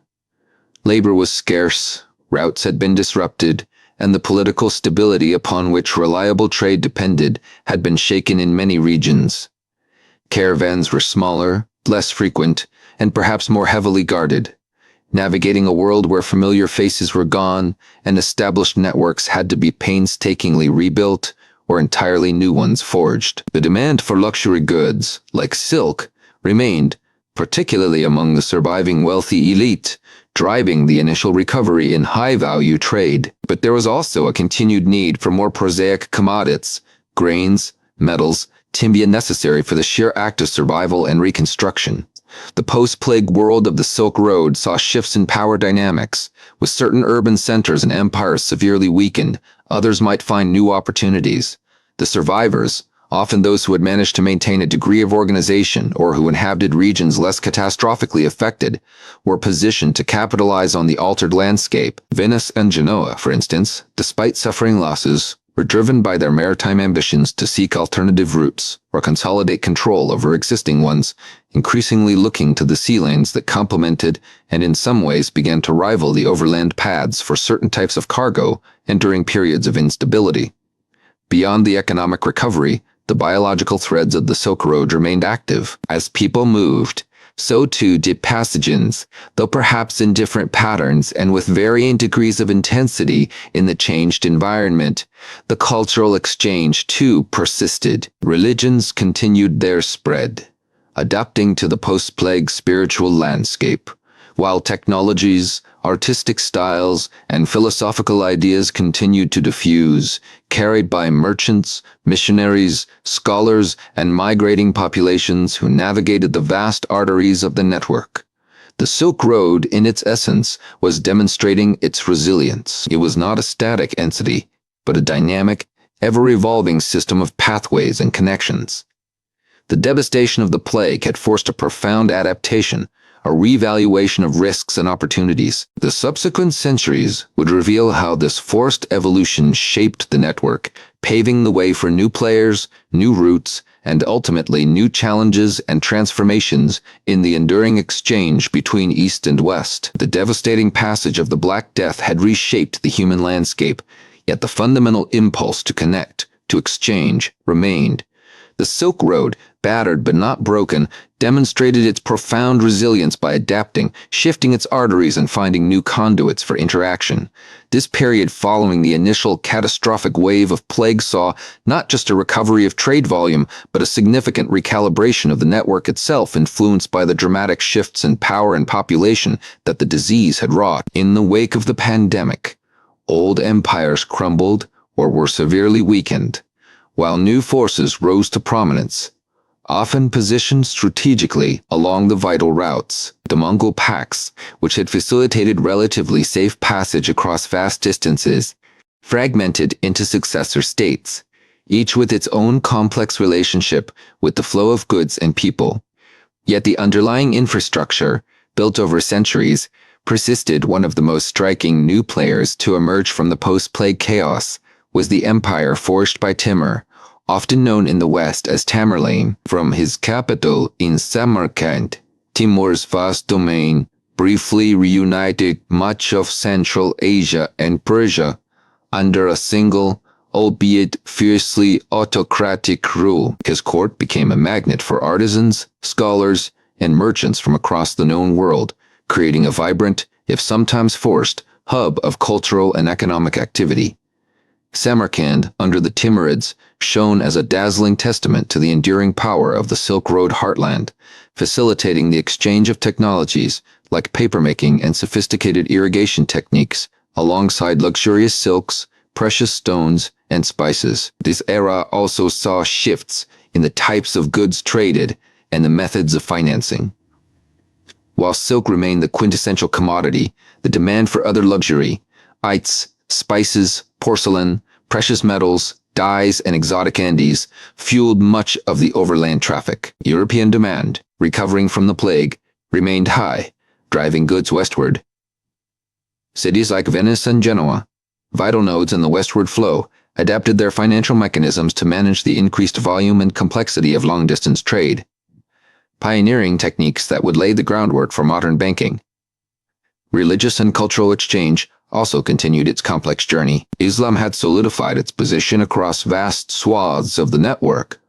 Labor was scarce, routes had been disrupted, and the political stability upon which reliable trade depended had been shaken in many regions. Caravans were smaller, less frequent, and perhaps more heavily guarded. Navigating a world where familiar faces were gone and established networks had to be painstakingly rebuilt or entirely new ones forged. The demand for luxury goods, like silk, remained, particularly among the surviving wealthy elite, driving the initial recovery in high-value trade. But there was also a continued need for more prosaic commodities, grains, metals, timber necessary for the sheer act of survival and reconstruction. The post-plague world of the Silk Road saw shifts in power dynamics. With certain urban centers and empires severely weakened, others might find new opportunities. The survivors, often those who had managed to maintain a degree of organization or who inhabited regions less catastrophically affected, were positioned to capitalize on the altered landscape. Venice and Genoa, for instance, despite suffering losses, were driven by their maritime ambitions to seek alternative routes or consolidate control over existing ones, increasingly looking to the sea lanes that complemented and in some ways began to rival the overland paths for certain types of cargo and during periods of instability. Beyond the economic recovery, the biological threads of the Silk Road remained active. As people moved, so too did pathogens, though perhaps in different patterns and with varying degrees of intensity in the changed environment. The cultural exchange, too, persisted. Religions continued their spread, adapting to the post-plague spiritual landscape, while technologies, artistic styles, and philosophical ideas continued to diffuse, carried by merchants, missionaries, scholars, and migrating populations who navigated the vast arteries of the network. The Silk Road, in its essence, was demonstrating its resilience. It was not a static entity, but a dynamic, ever-evolving system of pathways and connections. The devastation of the plague had forced a profound adaptation, a revaluation of risks and opportunities. The subsequent centuries would reveal how this forced evolution shaped the network, paving the way for new players, new routes, and ultimately new challenges and transformations in the enduring exchange between East and West. The devastating passage of the Black Death had reshaped the human landscape, yet the fundamental impulse to connect, to exchange, remained. The Silk Road, battered but not broken, demonstrated its profound resilience by adapting, shifting its arteries and finding new conduits for interaction. This period following the initial catastrophic wave of plague saw not just a recovery of trade volume, but a significant recalibration of the network itself, influenced by the dramatic shifts in power and population that the disease had wrought. In the wake of the pandemic, old empires crumbled or were severely weakened, while new forces rose to prominence, often positioned strategically along the vital routes. The Mongol pacts, which had facilitated relatively safe passage across vast distances, fragmented into successor states, each with its own complex relationship with the flow of goods and people. Yet the underlying infrastructure, built over centuries, persisted. One of the most striking new players to emerge from the post-plague chaos was the empire forged by Timur, often known in the West as Tamerlane. From his capital in Samarkand, Timur's vast domain briefly reunited much of Central Asia and Persia under a single, albeit fiercely autocratic rule. His court became a magnet for artisans, scholars, and merchants from across the known world, creating a vibrant, if sometimes forced, hub of cultural and economic activity. Samarkand, under the Timurids, shone as a dazzling testament to the enduring power of the Silk Road heartland, facilitating the exchange of technologies like papermaking and sophisticated irrigation techniques, alongside luxurious silks, precious stones, and spices. This era also saw shifts in the types of goods traded and the methods of financing. While silk remained the quintessential commodity, the demand for other luxury, spices, porcelain, precious metals, dyes, and exotic candies fueled much of the overland traffic. European demand, recovering from the plague, remained high, driving goods westward. Cities like Venice and Genoa, vital nodes in the westward flow, adapted their financial mechanisms to manage the increased volume and complexity of long-distance trade, pioneering techniques that would lay the groundwork for modern banking. Religious and cultural exchange also continued its complex journey. Islam had solidified its position across vast swaths of the network,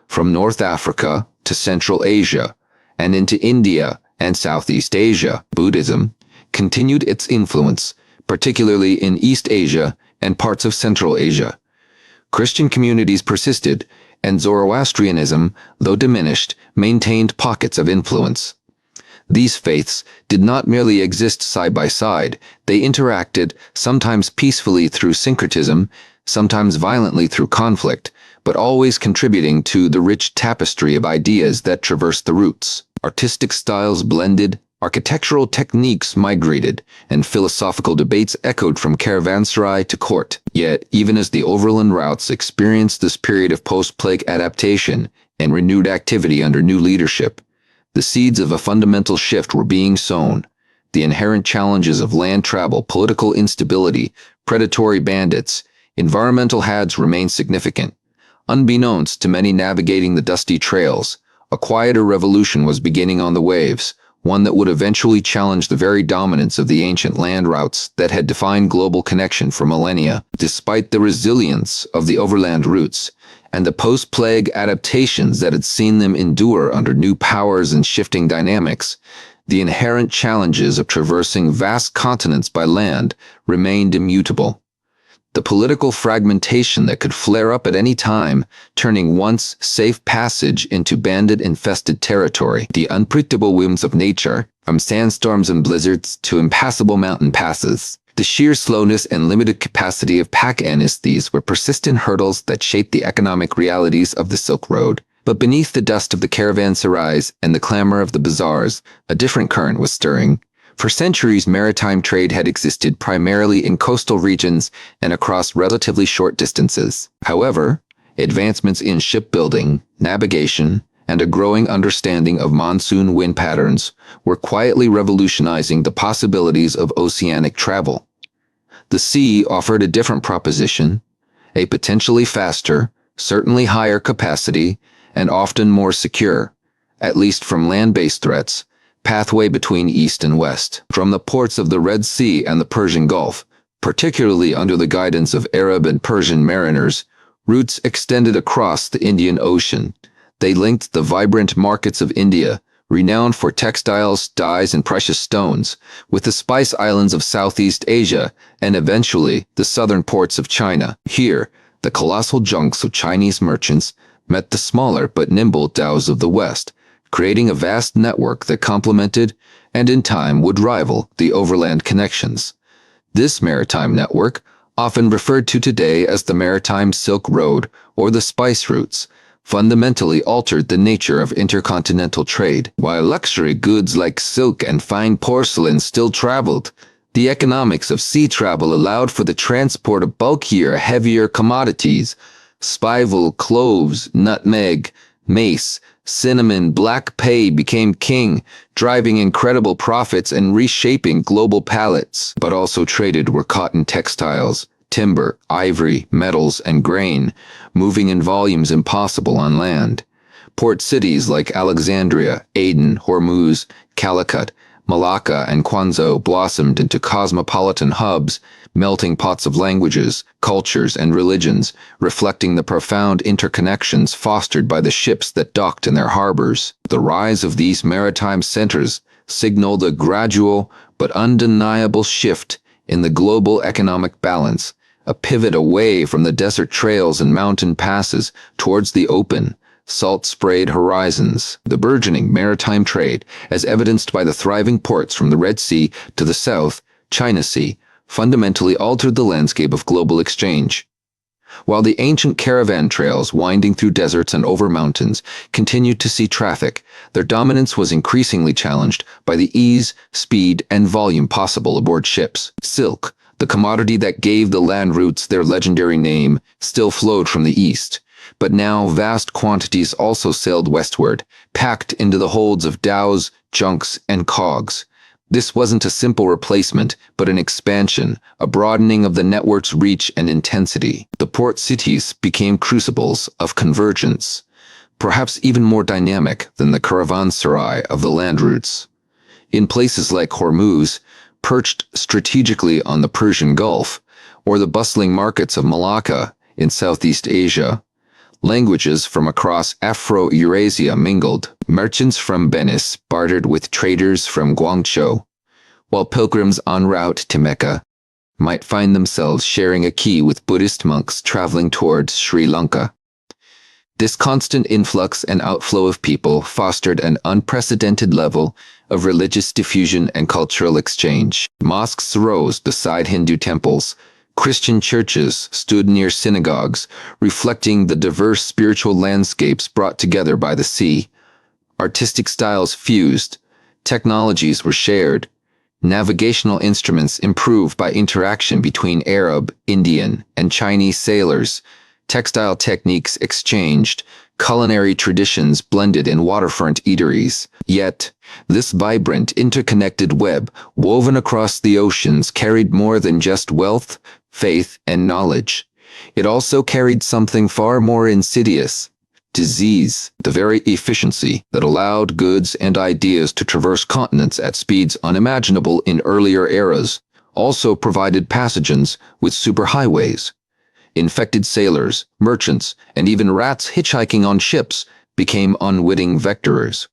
from North Africa to Central Asia, and into India and Southeast Asia. Buddhism continued its influence, particularly in East Asia and parts of Central Asia. Christian communities persisted, and Zoroastrianism, though diminished, maintained pockets of influence. These faiths did not merely exist side by side, they interacted, sometimes peacefully through syncretism, sometimes violently through conflict, but always contributing to the rich tapestry of ideas that traversed the routes. Artistic styles blended, architectural techniques migrated, and philosophical debates echoed from caravanserai to court. Yet, even as the overland routes experienced this period of post-plague adaptation and renewed activity under new leadership, the seeds of a fundamental shift were being sown. The inherent challenges of land travel, political instability, predatory bandits, environmental hazards remained significant. Unbeknownst to many navigating the dusty trails, a quieter revolution was beginning on the waves, one that would eventually challenge the very dominance of the ancient land routes that had defined global connection for millennia. Despite the resilience of the overland routes and the post-plague adaptations that had seen them endure under new powers and shifting dynamics, the inherent challenges of traversing vast continents by land remained immutable. The political fragmentation that could flare up at any time, turning once safe passage into bandit-infested territory. The unpredictable whims of nature, from sandstorms and blizzards to impassable mountain passes. The sheer slowness and limited capacity of pack anesthesies were persistent hurdles that shaped the economic realities of the Silk Road. But beneath the dust of the caravanserais and the clamor of the bazaars, a different current was stirring. For centuries, maritime trade had existed primarily in coastal regions and across relatively short distances. However, advancements in shipbuilding, navigation, and a growing understanding of monsoon wind patterns were quietly revolutionizing the possibilities of oceanic travel. The sea offered a different proposition, a potentially faster, certainly higher capacity, and often more secure, at least from land-based threats, pathway between East and West. From the ports of the Red Sea and the Persian Gulf, particularly under the guidance of Arab and Persian mariners, routes extended across the Indian Ocean. They linked the vibrant markets of India, renowned for textiles, dyes, and precious stones, with the spice islands of Southeast Asia and eventually the southern ports of China. Here, the colossal junks of Chinese merchants met the smaller but nimble dhows of the West, creating a vast network that complemented and in time would rival the overland connections. This maritime network, often referred to today as the Maritime Silk Road or the Spice Routes, fundamentally altered the nature of intercontinental trade. While luxury goods like silk and fine porcelain still traveled, The economics of sea travel allowed for the transport of bulkier, heavier commodities. Spival, cloves, nutmeg, mace, cinnamon, black pay became king, driving incredible profits and reshaping global palates. But also traded were cotton textiles, timber, ivory, metals, and grain, moving in volumes impossible on land. Port cities like Alexandria, Aden, Hormuz, Calicut, Malacca, and Quanzhou blossomed into cosmopolitan hubs, melting pots of languages, cultures, and religions, reflecting the profound interconnections fostered by the ships that docked in their harbors. The rise of these maritime centers signaled a gradual but undeniable shift in the global economic balance, a pivot away from the desert trails and mountain passes towards the open, salt-sprayed horizons. The burgeoning maritime trade, as evidenced by the thriving ports from the Red Sea to the South China Sea, fundamentally altered the landscape of global exchange. While the ancient caravan trails winding through deserts and over mountains continued to see traffic, their dominance was increasingly challenged by the ease, speed, and volume possible aboard ships. Silk, the commodity that gave the land routes their legendary name, still flowed from the east. But now vast quantities also sailed westward, packed into the holds of dhows, junks, and cogs. This wasn't a simple replacement, but an expansion, a broadening of the network's reach and intensity. The port cities became crucibles of convergence, perhaps even more dynamic than the caravanserai of the land routes. In places like Hormuz, perched strategically on the Persian Gulf, or the bustling markets of Malacca in Southeast Asia, languages from across Afro-Eurasia mingled. Merchants from Venice bartered with traders from Guangzhou, while pilgrims en route to Mecca might find themselves sharing a key with Buddhist monks traveling towards Sri Lanka. This constant influx and outflow of people fostered an unprecedented level of religious diffusion and cultural exchange. Mosques rose beside Hindu temples. Christian churches stood near synagogues, reflecting the diverse spiritual landscapes brought together by the sea. Artistic styles fused, technologies were shared, navigational instruments improved by interaction between Arab, Indian, and Chinese sailors, textile techniques exchanged, culinary traditions blended in waterfront eateries. Yet, this vibrant, interconnected web, woven across the oceans, carried more than just wealth, faith, and knowledge. It also carried something far more insidious: disease. The very efficiency that allowed goods and ideas to traverse continents at speeds unimaginable in earlier eras also provided pathogens with superhighways. Infected sailors, merchants, and even rats hitchhiking on ships became unwitting vectors.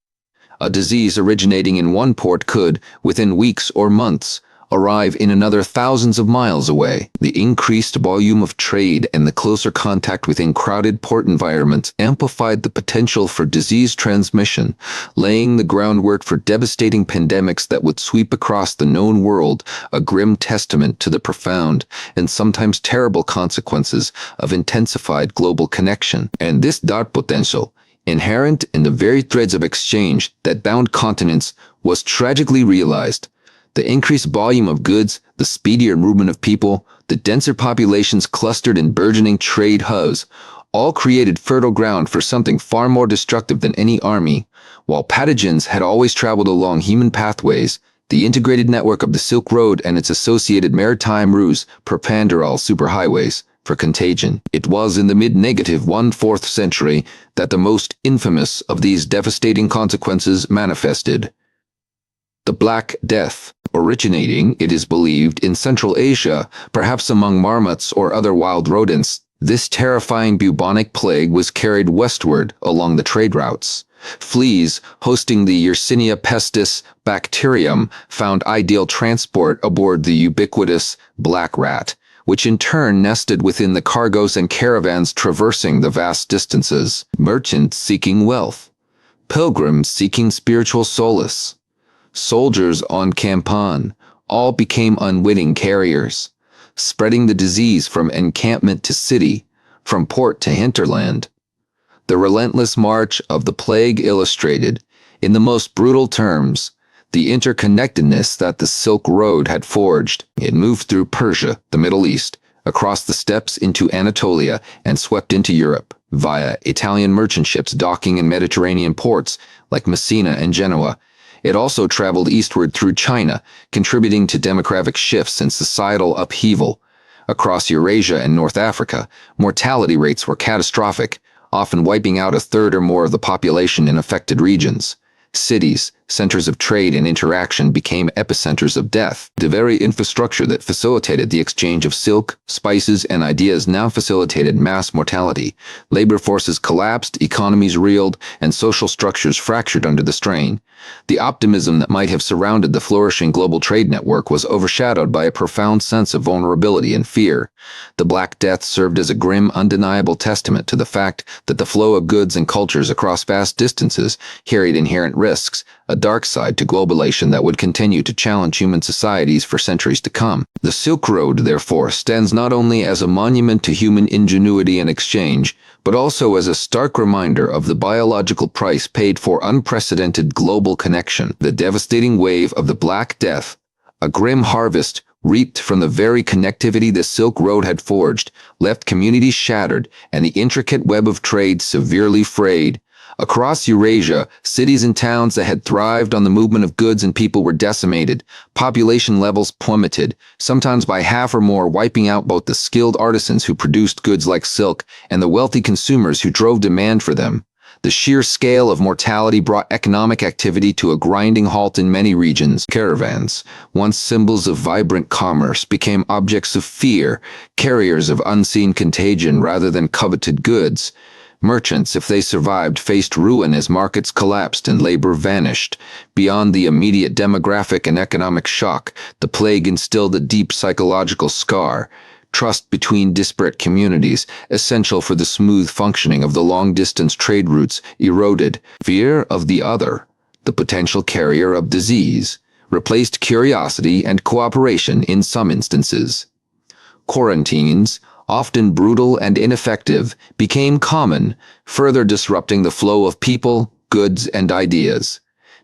A disease originating in one port could, within weeks or months, arrive in another thousands of miles away. The increased volume of trade and the closer contact within crowded port environments amplified the potential for disease transmission, laying the groundwork for devastating pandemics that would sweep across the known world, a grim testament to the profound and sometimes terrible consequences of intensified global connection. And this dark potential, inherent in the very threads of exchange that bound continents, was tragically realized. The increased volume of goods, the speedier movement of people, the denser populations clustered in burgeoning trade hubs, all created fertile ground for something far more destructive than any army. While pathogens had always traveled along human pathways, the integrated network of the Silk Road and its associated maritime routes preponderate superhighways for contagion. It was in the mid-negative 1/4 century that the most infamous of these devastating consequences manifested. The Black Death, originating, it is believed, in Central Asia, perhaps among marmots or other wild rodents. This terrifying bubonic plague was carried westward along the trade routes. Fleas, hosting the Yersinia pestis bacterium, found ideal transport aboard the ubiquitous black rat, which in turn nested within the cargoes and caravans traversing the vast distances. Merchants seeking wealth, pilgrims seeking spiritual solace, soldiers on campaign, all became unwitting carriers, spreading the disease from encampment to city, from port to hinterland. The relentless march of the plague illustrated, in the most brutal terms, the interconnectedness that the Silk Road had forged. It moved through Persia, the Middle East, across the steppes into Anatolia, and swept into Europe via Italian merchant ships docking in Mediterranean ports like Messina and Genoa. It also traveled eastward through China, contributing to demographic shifts and societal upheaval. Across Eurasia and North Africa, mortality rates were catastrophic, often wiping out a third or more of the population in affected regions. Cities, centers of trade and interaction, became epicenters of death. The very infrastructure that facilitated the exchange of silk, spices, and ideas now facilitated mass mortality. Labor forces collapsed, economies reeled, and social structures fractured under the strain. The optimism that might have surrounded the flourishing global trade network was overshadowed by a profound sense of vulnerability and fear. The Black Death served as a grim, undeniable testament to the fact that the flow of goods and cultures across vast distances carried inherent risks, a dark side to globalization that would continue to challenge human societies for centuries to come. The Silk Road, therefore, stands not only as a monument to human ingenuity and exchange, but also as a stark reminder of the biological price paid for unprecedented global connection. The devastating wave of the Black Death, a grim harvest reaped from the very connectivity the Silk Road had forged, left communities shattered and the intricate web of trade severely frayed. Across Eurasia, cities and towns that had thrived on the movement of goods and people were decimated. Population levels plummeted, sometimes by half or more, wiping out both the skilled artisans who produced goods like silk and the wealthy consumers who drove demand for them. The sheer scale of mortality brought economic activity to a grinding halt in many regions. Caravans, once symbols of vibrant commerce, became objects of fear, carriers of unseen contagion rather than coveted goods. Merchants, if they survived, faced ruin as markets collapsed and labor vanished. Beyond the immediate demographic and economic shock, the plague instilled a deep psychological scar. Trust between disparate communities, essential for the smooth functioning of the long-distance trade routes, eroded. Fear of the other, the potential carrier of disease, replaced curiosity and cooperation in some instances. Quarantines, often brutal and ineffective, became common, further disrupting the flow of people, goods, and ideas.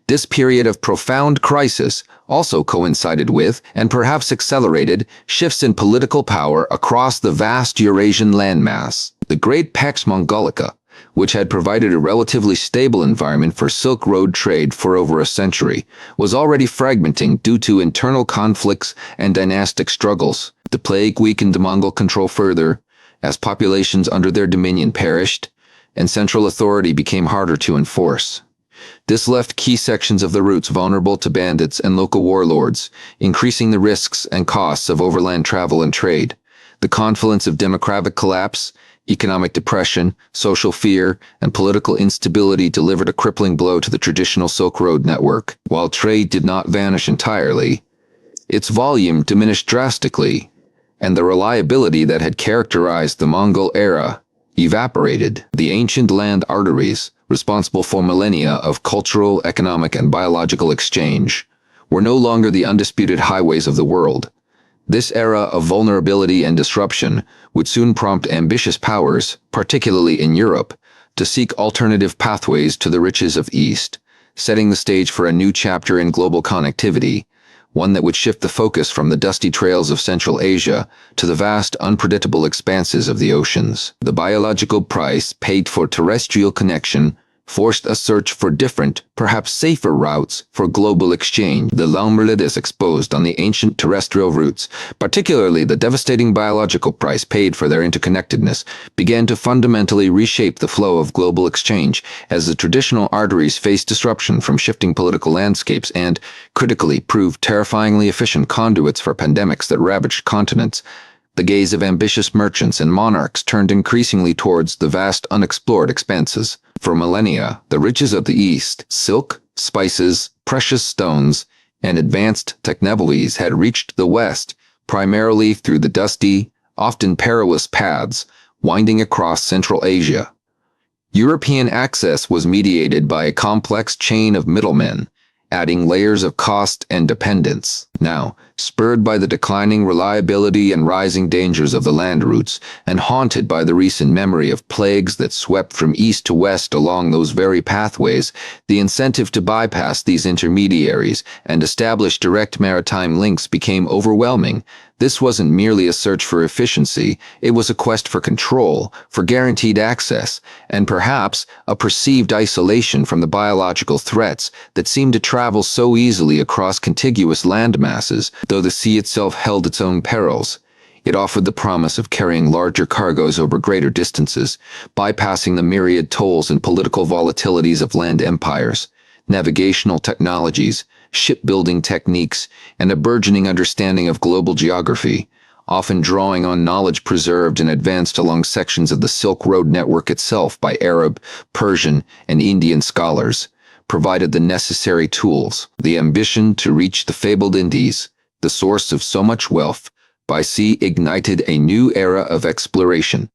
This period of profound crisis also coincided with, and perhaps accelerated, shifts in political power across the vast Eurasian landmass. The Great Pax Mongolica, which had provided a relatively stable environment for Silk Road trade for over a century, was already fragmenting due to internal conflicts and dynastic struggles. The plague weakened Mongol control further, as populations under their dominion perished, and central authority became harder to enforce. This left key sections of the routes vulnerable to bandits and local warlords, increasing the risks and costs of overland travel and trade. The confluence of demographic collapse, economic depression, social fear, and political instability delivered a crippling blow to the traditional Silk Road network. While trade did not vanish entirely, its volume diminished drastically, and the reliability that had characterized the Mongol era evaporated. The ancient land arteries, responsible for millennia of cultural, economic, and biological exchange, were no longer the undisputed highways of the world. This era of vulnerability and disruption would soon prompt ambitious powers, particularly in Europe, to seek alternative pathways to the riches of East, setting the stage for a new chapter in global connectivity, one that would shift the focus from the dusty trails of Central Asia to the vast, unpredictable expanses of the oceans. The biological price paid for terrestrial connection forced a search for different, perhaps safer routes for global exchange. The vulnerabilities exposed on the ancient terrestrial routes, particularly the devastating biological price paid for their interconnectedness, began to fundamentally reshape the flow of global exchange as the traditional arteries faced disruption from shifting political landscapes and, critically, proved terrifyingly efficient conduits for pandemics that ravaged continents. The gaze of ambitious merchants and monarchs turned increasingly towards the vast unexplored expanses. For millennia, the riches of the East, silk, spices, precious stones, and advanced technologies had reached the West, primarily through the dusty, often perilous paths winding across Central Asia. European access was mediated by a complex chain of middlemen, adding layers of cost and dependence. Now, Spurred by the declining reliability and rising dangers of the land routes, and haunted by the recent memory of plagues that swept from east to west along those very pathways, the incentive to bypass these intermediaries and establish direct maritime links became overwhelming. This wasn't merely a search for efficiency, it was a quest for control, for guaranteed access, and perhaps a perceived isolation from the biological threats that seemed to travel so easily across contiguous land masses. Though the sea itself held its own perils, it offered the promise of carrying larger cargoes over greater distances, bypassing the myriad tolls and political volatilities of land empires. Navigational technologies, shipbuilding techniques, and a burgeoning understanding of global geography, often drawing on knowledge preserved and advanced along sections of the Silk Road network itself by Arab, Persian, and Indian scholars, provided the necessary tools. The ambition to reach the fabled Indies, the source of so much wealth, by sea ignited a new era of exploration.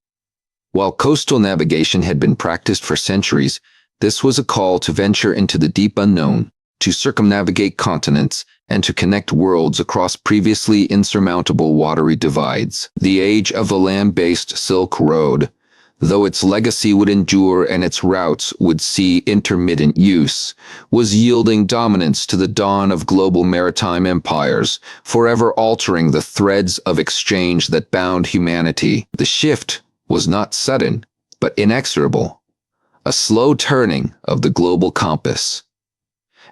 While coastal navigation had been practiced for centuries, this was a call to venture into the deep unknown, to circumnavigate continents, and to connect worlds across previously insurmountable watery divides. The age of the land-based Silk Road, though its legacy would endure and its routes would see intermittent use, was yielding dominance to the dawn of global maritime empires, forever altering the threads of exchange that bound humanity. The shift was not sudden, but inexorable, a slow turning of the global compass.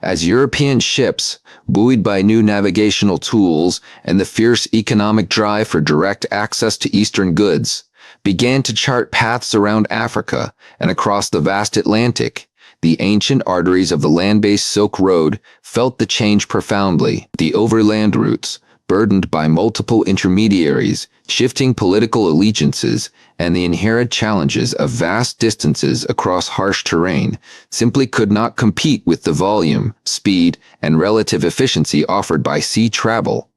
As European ships, buoyed by new navigational tools and the fierce economic drive for direct access to Eastern goods, began to chart paths around Africa and across the vast Atlantic, the ancient arteries of the land-based Silk Road felt the change profoundly. The overland routes, burdened by multiple intermediaries, shifting political allegiances, and the inherent challenges of vast distances across harsh terrain, simply could not compete with the volume, speed, and relative efficiency offered by sea travel.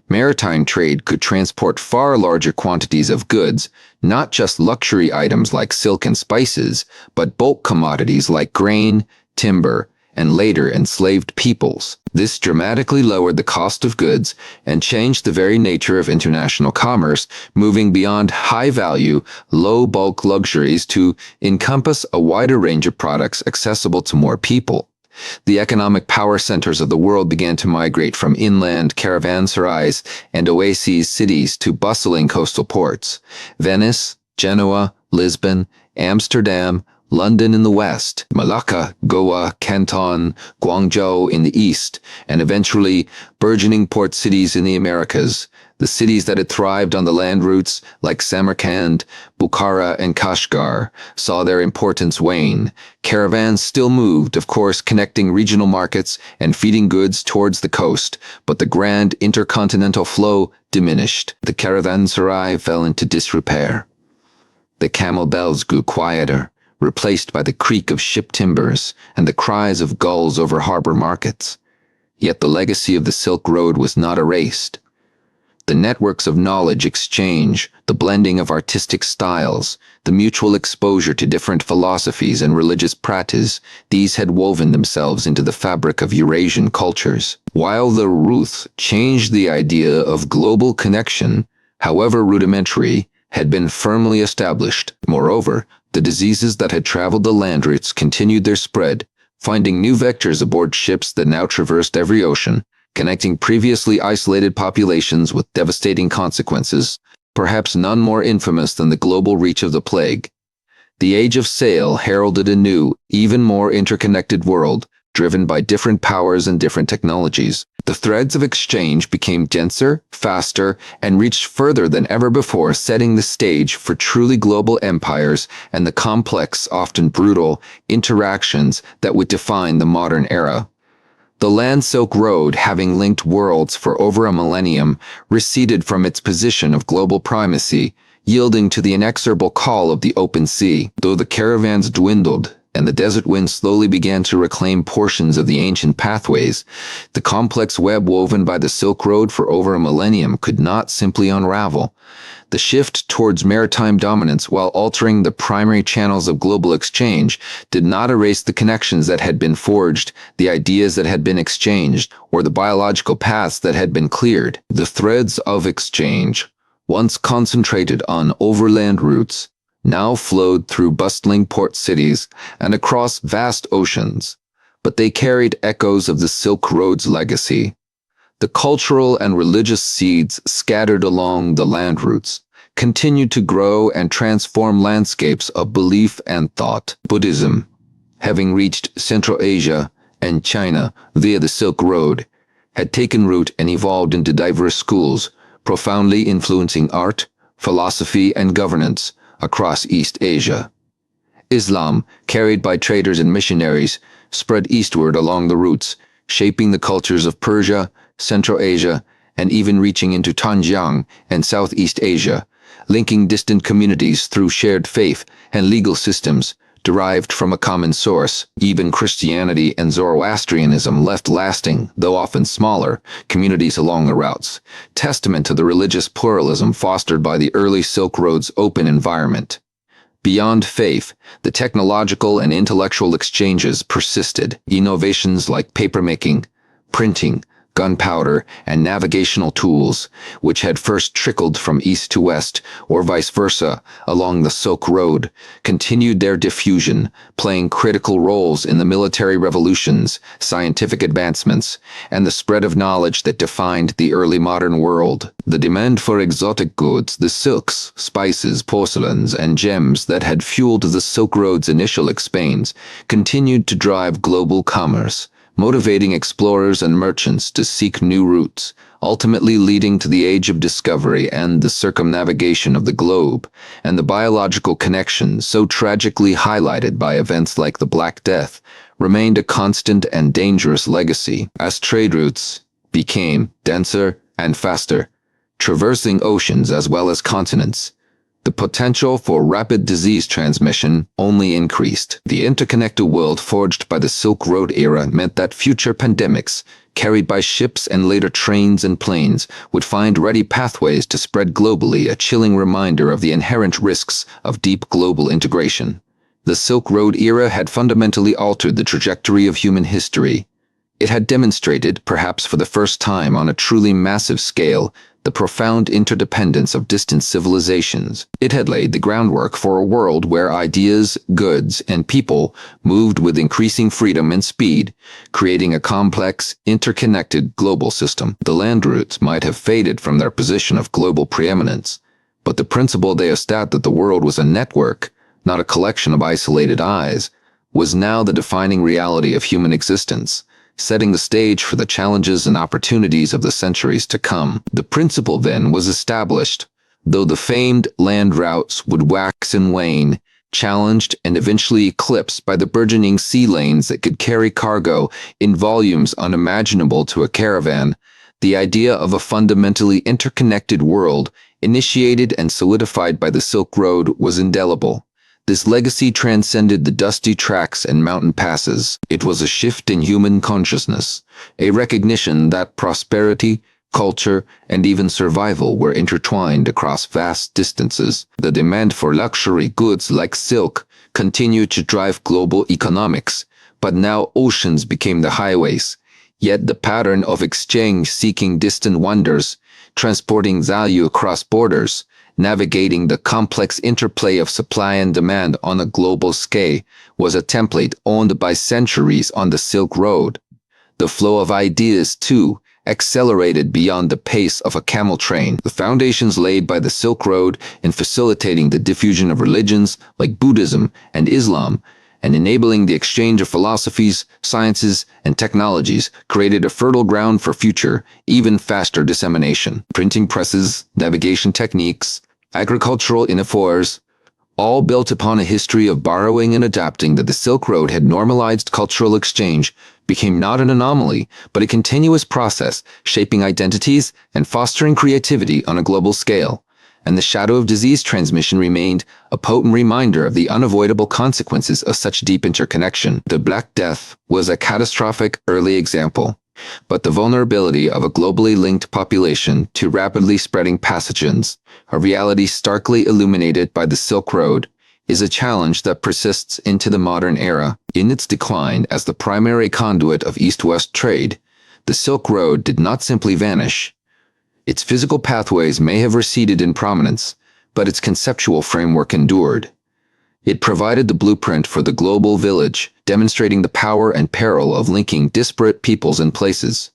Maritime trade could transport far larger quantities of goods, not just luxury items like silk and spices, but bulk commodities like grain, timber, and later enslaved peoples. This dramatically lowered the cost of goods and changed the very nature of international commerce, moving beyond high-value, low-bulk luxuries to encompass a wider range of products accessible to more people. The economic power centers of the world began to migrate from inland caravanserais and oasis cities to bustling coastal ports. Venice, Genoa, Lisbon, Amsterdam, London in the west, Malacca, Goa, Canton, Guangzhou in the east, and eventually burgeoning port cities in the Americas. The cities that had thrived on the land routes, like Samarkand, Bukhara, and Kashgar, saw their importance wane. Caravans still moved, of course, connecting regional markets and feeding goods towards the coast, but the grand intercontinental flow diminished. The caravanserai fell into disrepair. The camel bells grew quieter, replaced by the creak of ship timbers and the cries of gulls over harbor markets. Yet the legacy of the Silk Road was not erased. The networks of knowledge exchange, the blending of artistic styles, the mutual exposure to different philosophies and religious practices, these had woven themselves into the fabric of Eurasian cultures. While the route changed the idea of global connection, however rudimentary, had been firmly established. Moreover, the diseases that had traveled the land routes continued their spread, finding new vectors aboard ships that now traversed every ocean, connecting previously isolated populations with devastating consequences, perhaps none more infamous than the global reach of the plague. The age of sail heralded a new, even more interconnected world, driven by different powers and different technologies. The threads of exchange became denser, faster, and reached further than ever before, setting the stage for truly global empires and the complex, often brutal, interactions that would define the modern era. The Land Silk Road, having linked worlds for over a millennium, receded from its position of global primacy, yielding to the inexorable call of the open sea. Though the caravans dwindled, and the desert wind slowly began to reclaim portions of the ancient pathways, the complex web woven by the Silk Road for over a millennium could not simply unravel. The shift towards maritime dominance, while altering the primary channels of global exchange, did not erase the connections that had been forged, the ideas that had been exchanged, or the biological paths that had been cleared. The threads of exchange, once concentrated on overland routes, now flowed through bustling port cities and across vast oceans, but they carried echoes of the Silk Road's legacy. The cultural and religious seeds scattered along the land routes continued to grow and transform landscapes of belief and thought. Buddhism, having reached Central Asia and China via the Silk Road, had taken root and evolved into diverse schools, profoundly influencing art, philosophy, and governance across East Asia. Islam, carried by traders and missionaries, spread eastward along the routes, shaping the cultures of Persia, Central Asia, and even reaching into Xinjiang and Southeast Asia, linking distant communities through shared faith and legal systems derived from a common source. Even Christianity and Zoroastrianism left lasting, though often smaller, communities along the routes, testament to the religious pluralism fostered by the early Silk Road's open environment. Beyond faith, the technological and intellectual exchanges persisted. Innovations like papermaking, printing, gunpowder, and navigational tools, which had first trickled from east to west, or vice versa, along the Silk Road, continued their diffusion, playing critical roles in the military revolutions, scientific advancements, and the spread of knowledge that defined the early modern world. The demand for exotic goods, the silks, spices, porcelains, and gems that had fueled the Silk Road's initial expanse, continued to drive global commerce, motivating explorers and merchants to seek new routes, ultimately leading to the Age of Discovery and the circumnavigation of the globe, and the biological connections so tragically highlighted by events like the Black Death remained a constant and dangerous legacy. As trade routes became denser and faster, traversing oceans as well as continents, the potential for rapid disease transmission only increased. The interconnected world forged by the Silk Road era meant that future pandemics, carried by ships and later trains and planes, would find ready pathways to spread globally, a chilling reminder of the inherent risks of deep global integration. The Silk Road era had fundamentally altered the trajectory of human history. It had demonstrated, perhaps for the first time on a truly massive scale, the profound interdependence of distant civilizations. It had laid the groundwork for a world where ideas, goods, and people moved with increasing freedom and speed, creating a complex, interconnected global system. The land routes might have faded from their position of global preeminence, but the principle they established that the world was a network, not a collection of isolated eyes, was now the defining reality of human existence, setting the stage for the challenges and opportunities of the centuries to come. The principle then was established, though the famed land routes would wax and wane, challenged and eventually eclipsed by the burgeoning sea lanes that could carry cargo in volumes unimaginable to a caravan. The idea of a fundamentally interconnected world, initiated and solidified by the Silk Road, was indelible. This legacy transcended the dusty tracks and mountain passes. It was a shift in human consciousness, a recognition that prosperity, culture, and even survival were intertwined across vast distances. The demand for luxury goods like silk continued to drive global economics, but now oceans became the highways. Yet the pattern of exchange seeking distant wonders, transporting value across borders, navigating the complex interplay of supply and demand on a global scale, was a template owned by centuries on the Silk Road. The flow of ideas, too, accelerated beyond the pace of a camel train. The foundations laid by the Silk Road in facilitating the diffusion of religions like Buddhism and Islam, and enabling the exchange of philosophies, sciences, and technologies, created a fertile ground for future, even faster dissemination. Printing presses, navigation techniques, agricultural innovators, all built upon a history of borrowing and adapting that the Silk Road had normalized cultural exchange, became not an anomaly, but a continuous process, shaping identities and fostering creativity on a global scale. And the shadow of disease transmission remained a potent reminder of the unavoidable consequences of such deep interconnection. The Black Death was a catastrophic early example. But the vulnerability of a globally linked population to rapidly spreading pathogens, a reality starkly illuminated by the Silk Road, is a challenge that persists into the modern era. In its decline as the primary conduit of East-West trade, the Silk Road did not simply vanish. Its physical pathways may have receded in prominence, but its conceptual framework endured. It provided the blueprint for the global village, demonstrating the power and peril of linking disparate peoples and places.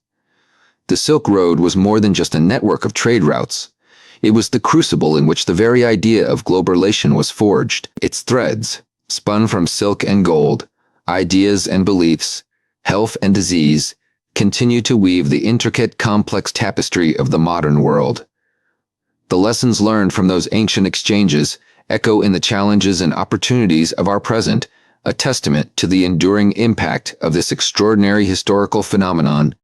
The Silk Road was more than just a network of trade routes. It was the crucible in which the very idea of globalization was forged. Its threads, spun from silk and gold, ideas and beliefs, health and disease, continue to weave the intricate, complex tapestry of the modern world. The lessons learned from those ancient exchanges echo in the challenges and opportunities of our present, a testament to the enduring impact of this extraordinary historical phenomenon